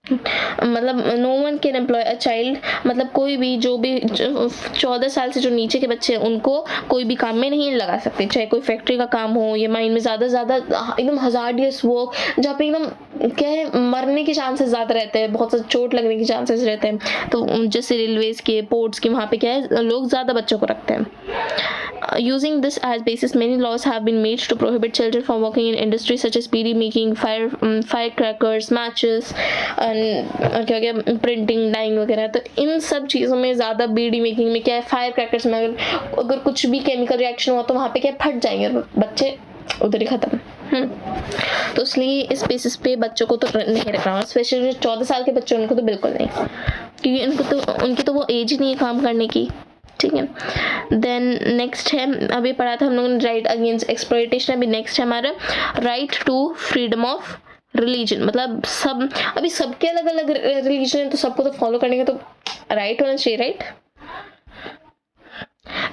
no one can employ a child, मतलब कोई भी जो भी 14 साल से जो नीचे के बच्चे हैं उनको कोई भी काम में नहीं लगा सकते, चाहे कोई फैक्ट्री का काम हो या माइन में ज़्यादा एकदम हजार्डियस वर्क जहाँ पे एकदम क्या है मरने के चांसेस ज़्यादा रहते हैं, बहुत ज़्यादा चोट लगने के चांसेस रहते हैं। तो जैसे रेलवेज के, पोर्ट्स के, वहाँ पे क्या है लोग ज़्यादा बच्चों को रखते हैं। Using this as basis, many laws have been made to prohibit children from working in industries such as beadi making, firecrackers, matches, और क्या क्या प्रिंटिंग, डाइंग वगैरह। तो इन सब चीज़ों में ज़्यादा बीडी मेकिंग में क्या है, फायर क्रैकर्स में अगर कुछ भी केमिकल रिएक्शन हुआ तो वहाँ पे क्या फट जाएंगे और बच्चे उधर ही ख़त्म। तो इसलिए इस बेसिस पे बच्चों को तो नहीं रखना, स्पेशली जो 14 साल के बच्चे उनको तो बिल्कुल नहीं, क्योंकि उनकी तो वो एज ही नहीं है काम करने की, ठीक है। देन नेक्स्ट है, अभी पढ़ा था हम लोगों ने राइट अगेंस्ट एक्सप्लॉयटेशन। अभी नेक्स्ट है हमारा right to freedom of religion. मतलब अभी सबके अलग अलग रिलीजन है तो सबको तो फॉलो करने का तो राइट होना चाहिए, right.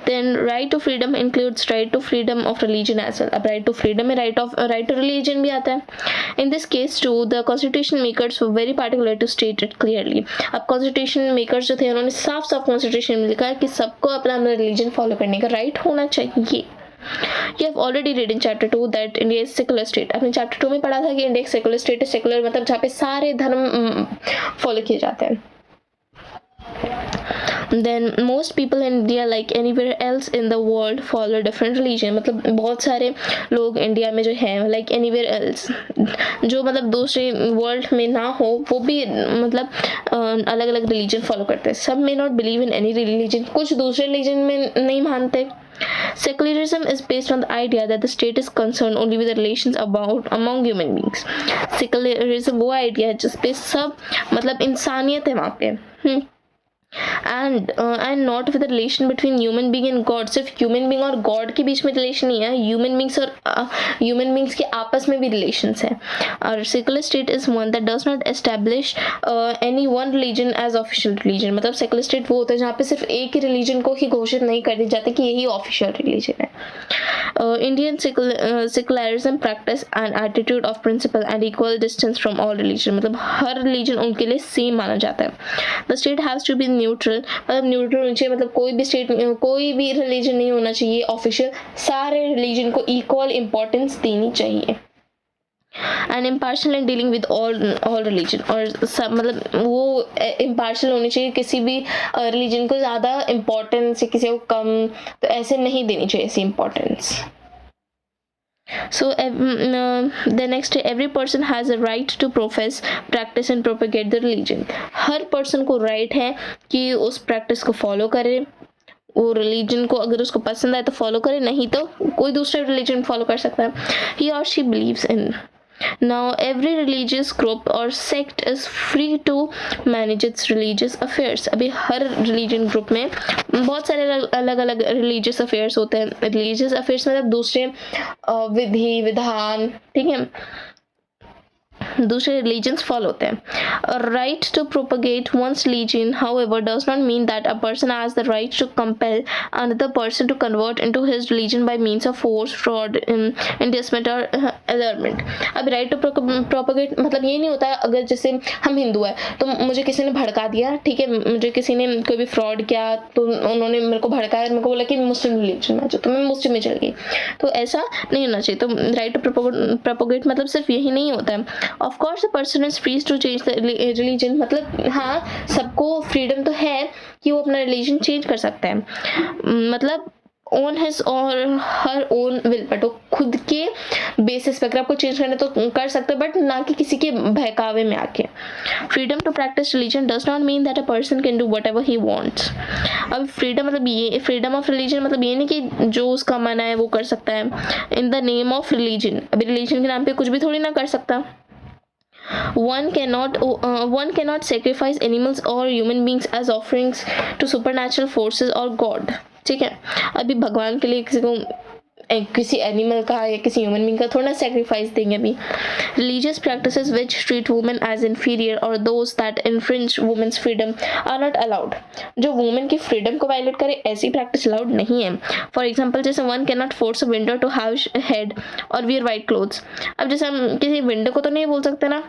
Then right to freedom includes right to freedom of religion as well. अब right to freedom में right to religion भी आता है. In this case too, the constitution makers were very particular to state it clearly. अब constitution makers जो थे उन्होंने साफ constitution में लिखा कि सबको अपना religion follow करने का right होना चाहिए. You have already read in chapter 2 that India is secular state. आपने chapter 2 में पढ़ा था कि इंडिया एक secular state है. secular मतलब जहाँ पे सारे धर्म follow किए जाते हैं. Then most people in India like anywhere else in the world follow different religion. मतलब बहुत सारे लोग इंडिया में जो हैं like anywhere else जो मतलब दूसरे वर्ल्ड में ना हो वो भी मतलब अलग अलग रिलीजन फॉलो करते हैं. सब may not believe in any religion. कुछ दूसरे रिलीजन में नहीं मानते. Secularism is based on the idea that the state is concerned only with the relations among human beings. Secularism वो idea है जिस पे सब मतलब इंसानियत है वहाँ पे. and not with the relation between human being and God. सिर्फ human being और God के बीच में relation नहीं है, human beings और human beings के आपस में भी relations है. और secular state is one that does not establish any one religion as official religion. मतलब secular state वो होता है जहाँ पे सिर्फ एक ही religion को ही घोषित नहीं कर दी जाती कि यही official religion है. Indian secularism practice an attitude of principle and equal distance from all religion. मतलब हर religion उनके लिए same माना जाता है. The state has to be neutral, मतलब न्यूट्रल होना चाहिए, मतलब कोई भी स्टेट कोई भी रिलीजन नहीं होना चाहिए ऑफिशियल, सारे रिलीजन को इक्वल इम्पोर्टेंस देनी चाहिए. And impartial in dealing with all religion. और सब मतलब वो इम्पार्शियल होनी चाहिए, किसी भी रिलीजन को ज़्यादा इम्पोर्टेंस या किसी को कम तो ऐसे नहीं देनी चाहिए ऐसी importance. So the next, every person has a right to profess, practice and propagate the religion. Her person को right है कि उस practice को follow करे, वो रिलीजन को अगर उसको पसंद आए तो फॉलो करे, नहीं तो कोई दूसरा रिलीजन फॉलो कर सकता है. ही or she believes in. Now, every religious group or sect is free to manage its religious affairs. अभी हर religion group में बहुत सारे अलग अलग religious affairs होते हैं. religious affairs मतलब दूसरे विधि विधान, ठीक है, दूसरे religions follow होते हैं. A right to propagate one's religion, however, does not mean that a person has the right to compel another person to convert into his religion by means of force, fraud, inducement or allurement. अब right to propagate मतलब ये नहीं होता है अगर जैसे हम हिंदू है तो मुझे किसी ने भड़का दिया, ठीक है, मुझे किसी ने कोई भी फ्रॉड किया तो उन्होंने मेरे को भड़काया, मेरे को बोला कि मुस्लिम रिलीजन में आ जाओ, तो मैं मुस्लिम में चल गई. तो ऐसा नहीं होना चाहिए. तो राइट टू प्रोपोगेट मतलब सिर्फ यही नहीं होता है. Of course the person is free to change the religion, मतलब हाँ सबको फ्रीडम तो है कि वो अपना रिलीजन चेंज कर सकता है, मतलब ऑन हिज और हर ओन विल, बट वो खुद के बेसिस पे अगर आपको चेंज करना तो कर सकते हैं, बट ना कि किसी के बहकावे में आके. Freedom to practise religion does not mean that a person can do whatever he wants. अब फ्रीडम मतलब ये, फ्रीडम ऑफ रिलीजन मतलब ये नहीं कि जो उसका मन है वो कर सकता है in the name of religion. अभी रिलीजन के नाम पे कुछ भी थोड़ी ना कर सकता. One cannot sacrifice animals or human beings as offerings to supernatural forces or God. ठीक है, अभी भगवान के लिए किसी एनिमल का या किसी ह्यूमन बीइंग का थोड़ा सेक्रीफाइस देंगे. अभी religious practices which treat women as inferior और those that infringe women's freedom are not allowed. जो वुमेन की फ्रीडम को वायलेट करे ऐसी प्रैक्टिस अलाउड नहीं है. फॉर एग्जाम्पल जैसे one can not force a widow to have head और वियर वाइट क्लोथ्स. अब जैसे हम किसी विंडो को तो नहीं बोल सकते ना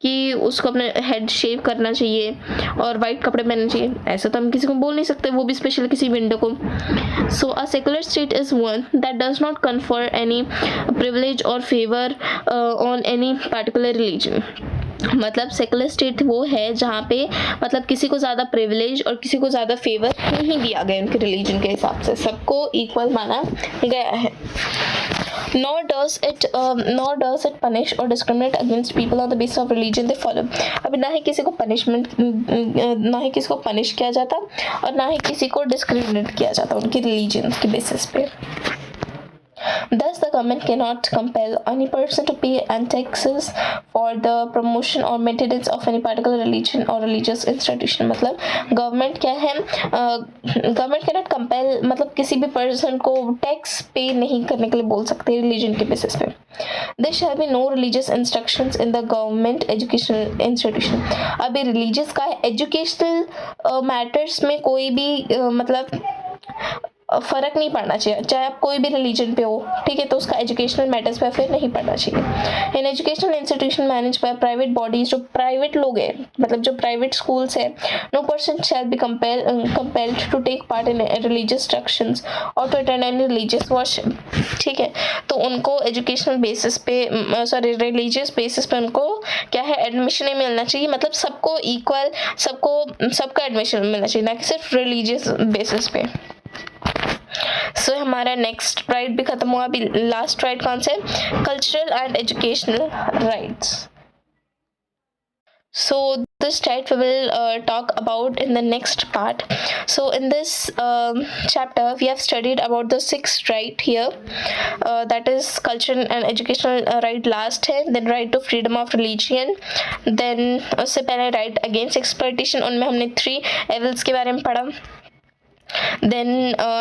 कि उसको अपने हेड शेव करना चाहिए और वाइट कपड़े पहनने चाहिए, ऐसा तो हम किसी को बोल नहीं सकते, वो भी स्पेशल किसी विंडो को. So a secular state is one that does not confer any privilege or favour on any particular religion. मतलब सेकुलर स्टेट वो है जहाँ पे मतलब किसी को ज़्यादा प्रिविलेज और किसी को ज़्यादा फेवर नहीं दिया गया उनके रिलीजन के हिसाब से, सबको इक्वल माना गया है. Nor does it punish or discriminate against people on the basis of religion they follow. अभी ना ही किसी को पनिश किया जाता और ना ही किसी को डिस्क्रिमिनेट किया जाता उनकी रिलीजन के बेसिस पे. Thus, the government cannot compel any person to pay taxes for the promotion or maintenance of any particular religion or religious institution. मतलब गवर्नमेंट क्या है, गवर्नमेंट cannot compel मतलब किसी भी पर्सन को टैक्स पे नहीं करने के लिए बोल सकते रिलीजन के बेसिस पे. There shall be no religious instructions in the government educational institution. अभी रिलीजियस का एजुकेशनल मैटर्स में कोई भी मतलब फ़र्क नहीं पड़ना चाहिए, चाहे आप कोई भी रिलीजन पे हो, ठीक है, तो उसका एजुकेशनल मैटर्स पे फिर नहीं पड़ना चाहिए. In educational institution manage by private bodies, जो प्राइवेट लोग हैं मतलब जो प्राइवेट स्कूल्स है, no person shall be compelled to take part in religious instructions or to attend any religious worship. ठीक है, तो उनको एजुकेशनल बेसिस पे रिलीजियस बेसिस पे उनको क्या है एडमिशन नहीं मिलना चाहिए, मतलब सबको इक्वल सबका एडमिशन मिलना चाहिए, ना कि सिर्फ रिलीजियस बेसिस पे. सो हमारा नेक्स्ट राइट भी खत्म हुआ. अभी लास्ट राइट कौन से, cultural and educational rights. So this right we will talk about in the next part. So in this chapter we have studied about the sixth right here, that is cultural and educational right last है, then right to freedom of religion, then उससे पहले right against exploitation, उनमें हमने 3 evils के बारे में पढ़ा. Then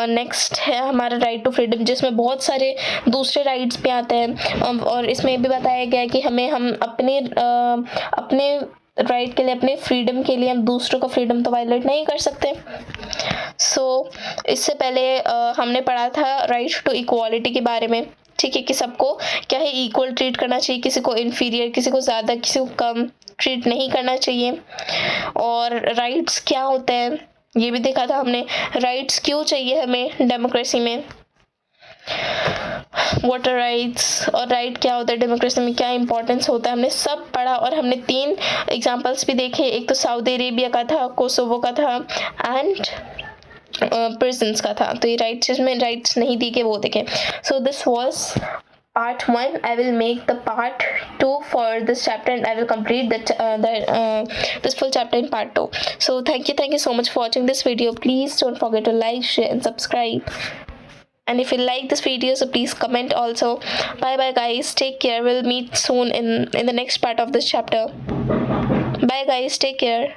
next है हमारा राइट टू फ्रीडम, जिसमें बहुत सारे दूसरे राइट्स पे आते हैं और इसमें भी बताया गया है कि हम अपने राइट के लिए, अपने फ्रीडम के लिए हम दूसरों का फ्रीडम तो वायलेट नहीं कर सकते. सो इससे पहले हमने पढ़ा था राइट टू इक्वालिटी के बारे में. ठीक है, कि सबको क्या है इक्वल ट्रीट करना चाहिए, किसी को इन्फीरियर, किसी को ज़्यादा, किसी को कम ट्रीट नहीं करना चाहिए. और राइट्स क्या होते हैं ये भी देखा था हमने. राइट्स क्यों चाहिए हमें डेमोक्रेसी में, वोटर राइट्स, और राइट क्या होता है डेमोक्रेसी में, क्या इंपॉर्टेंस होता है, हमने सब पढ़ा. और हमने 3 एग्जांपल्स भी देखे, एक तो सऊदी अरेबिया का था, कोसोवो का था एंड प्रिजन्स का था. तो ये राइट्स जिसमें राइट्स नहीं दी गए वो देखे. So this was part 1, I will make the part 2 for this chapter, and I will complete this full chapter in part 2. So thank you so much for watching this video. Please don't forget to like, share and subscribe. And if you like this video, so please comment also. Bye bye guys, take care. We'll meet soon in the next part of this chapter. Bye guys, take care.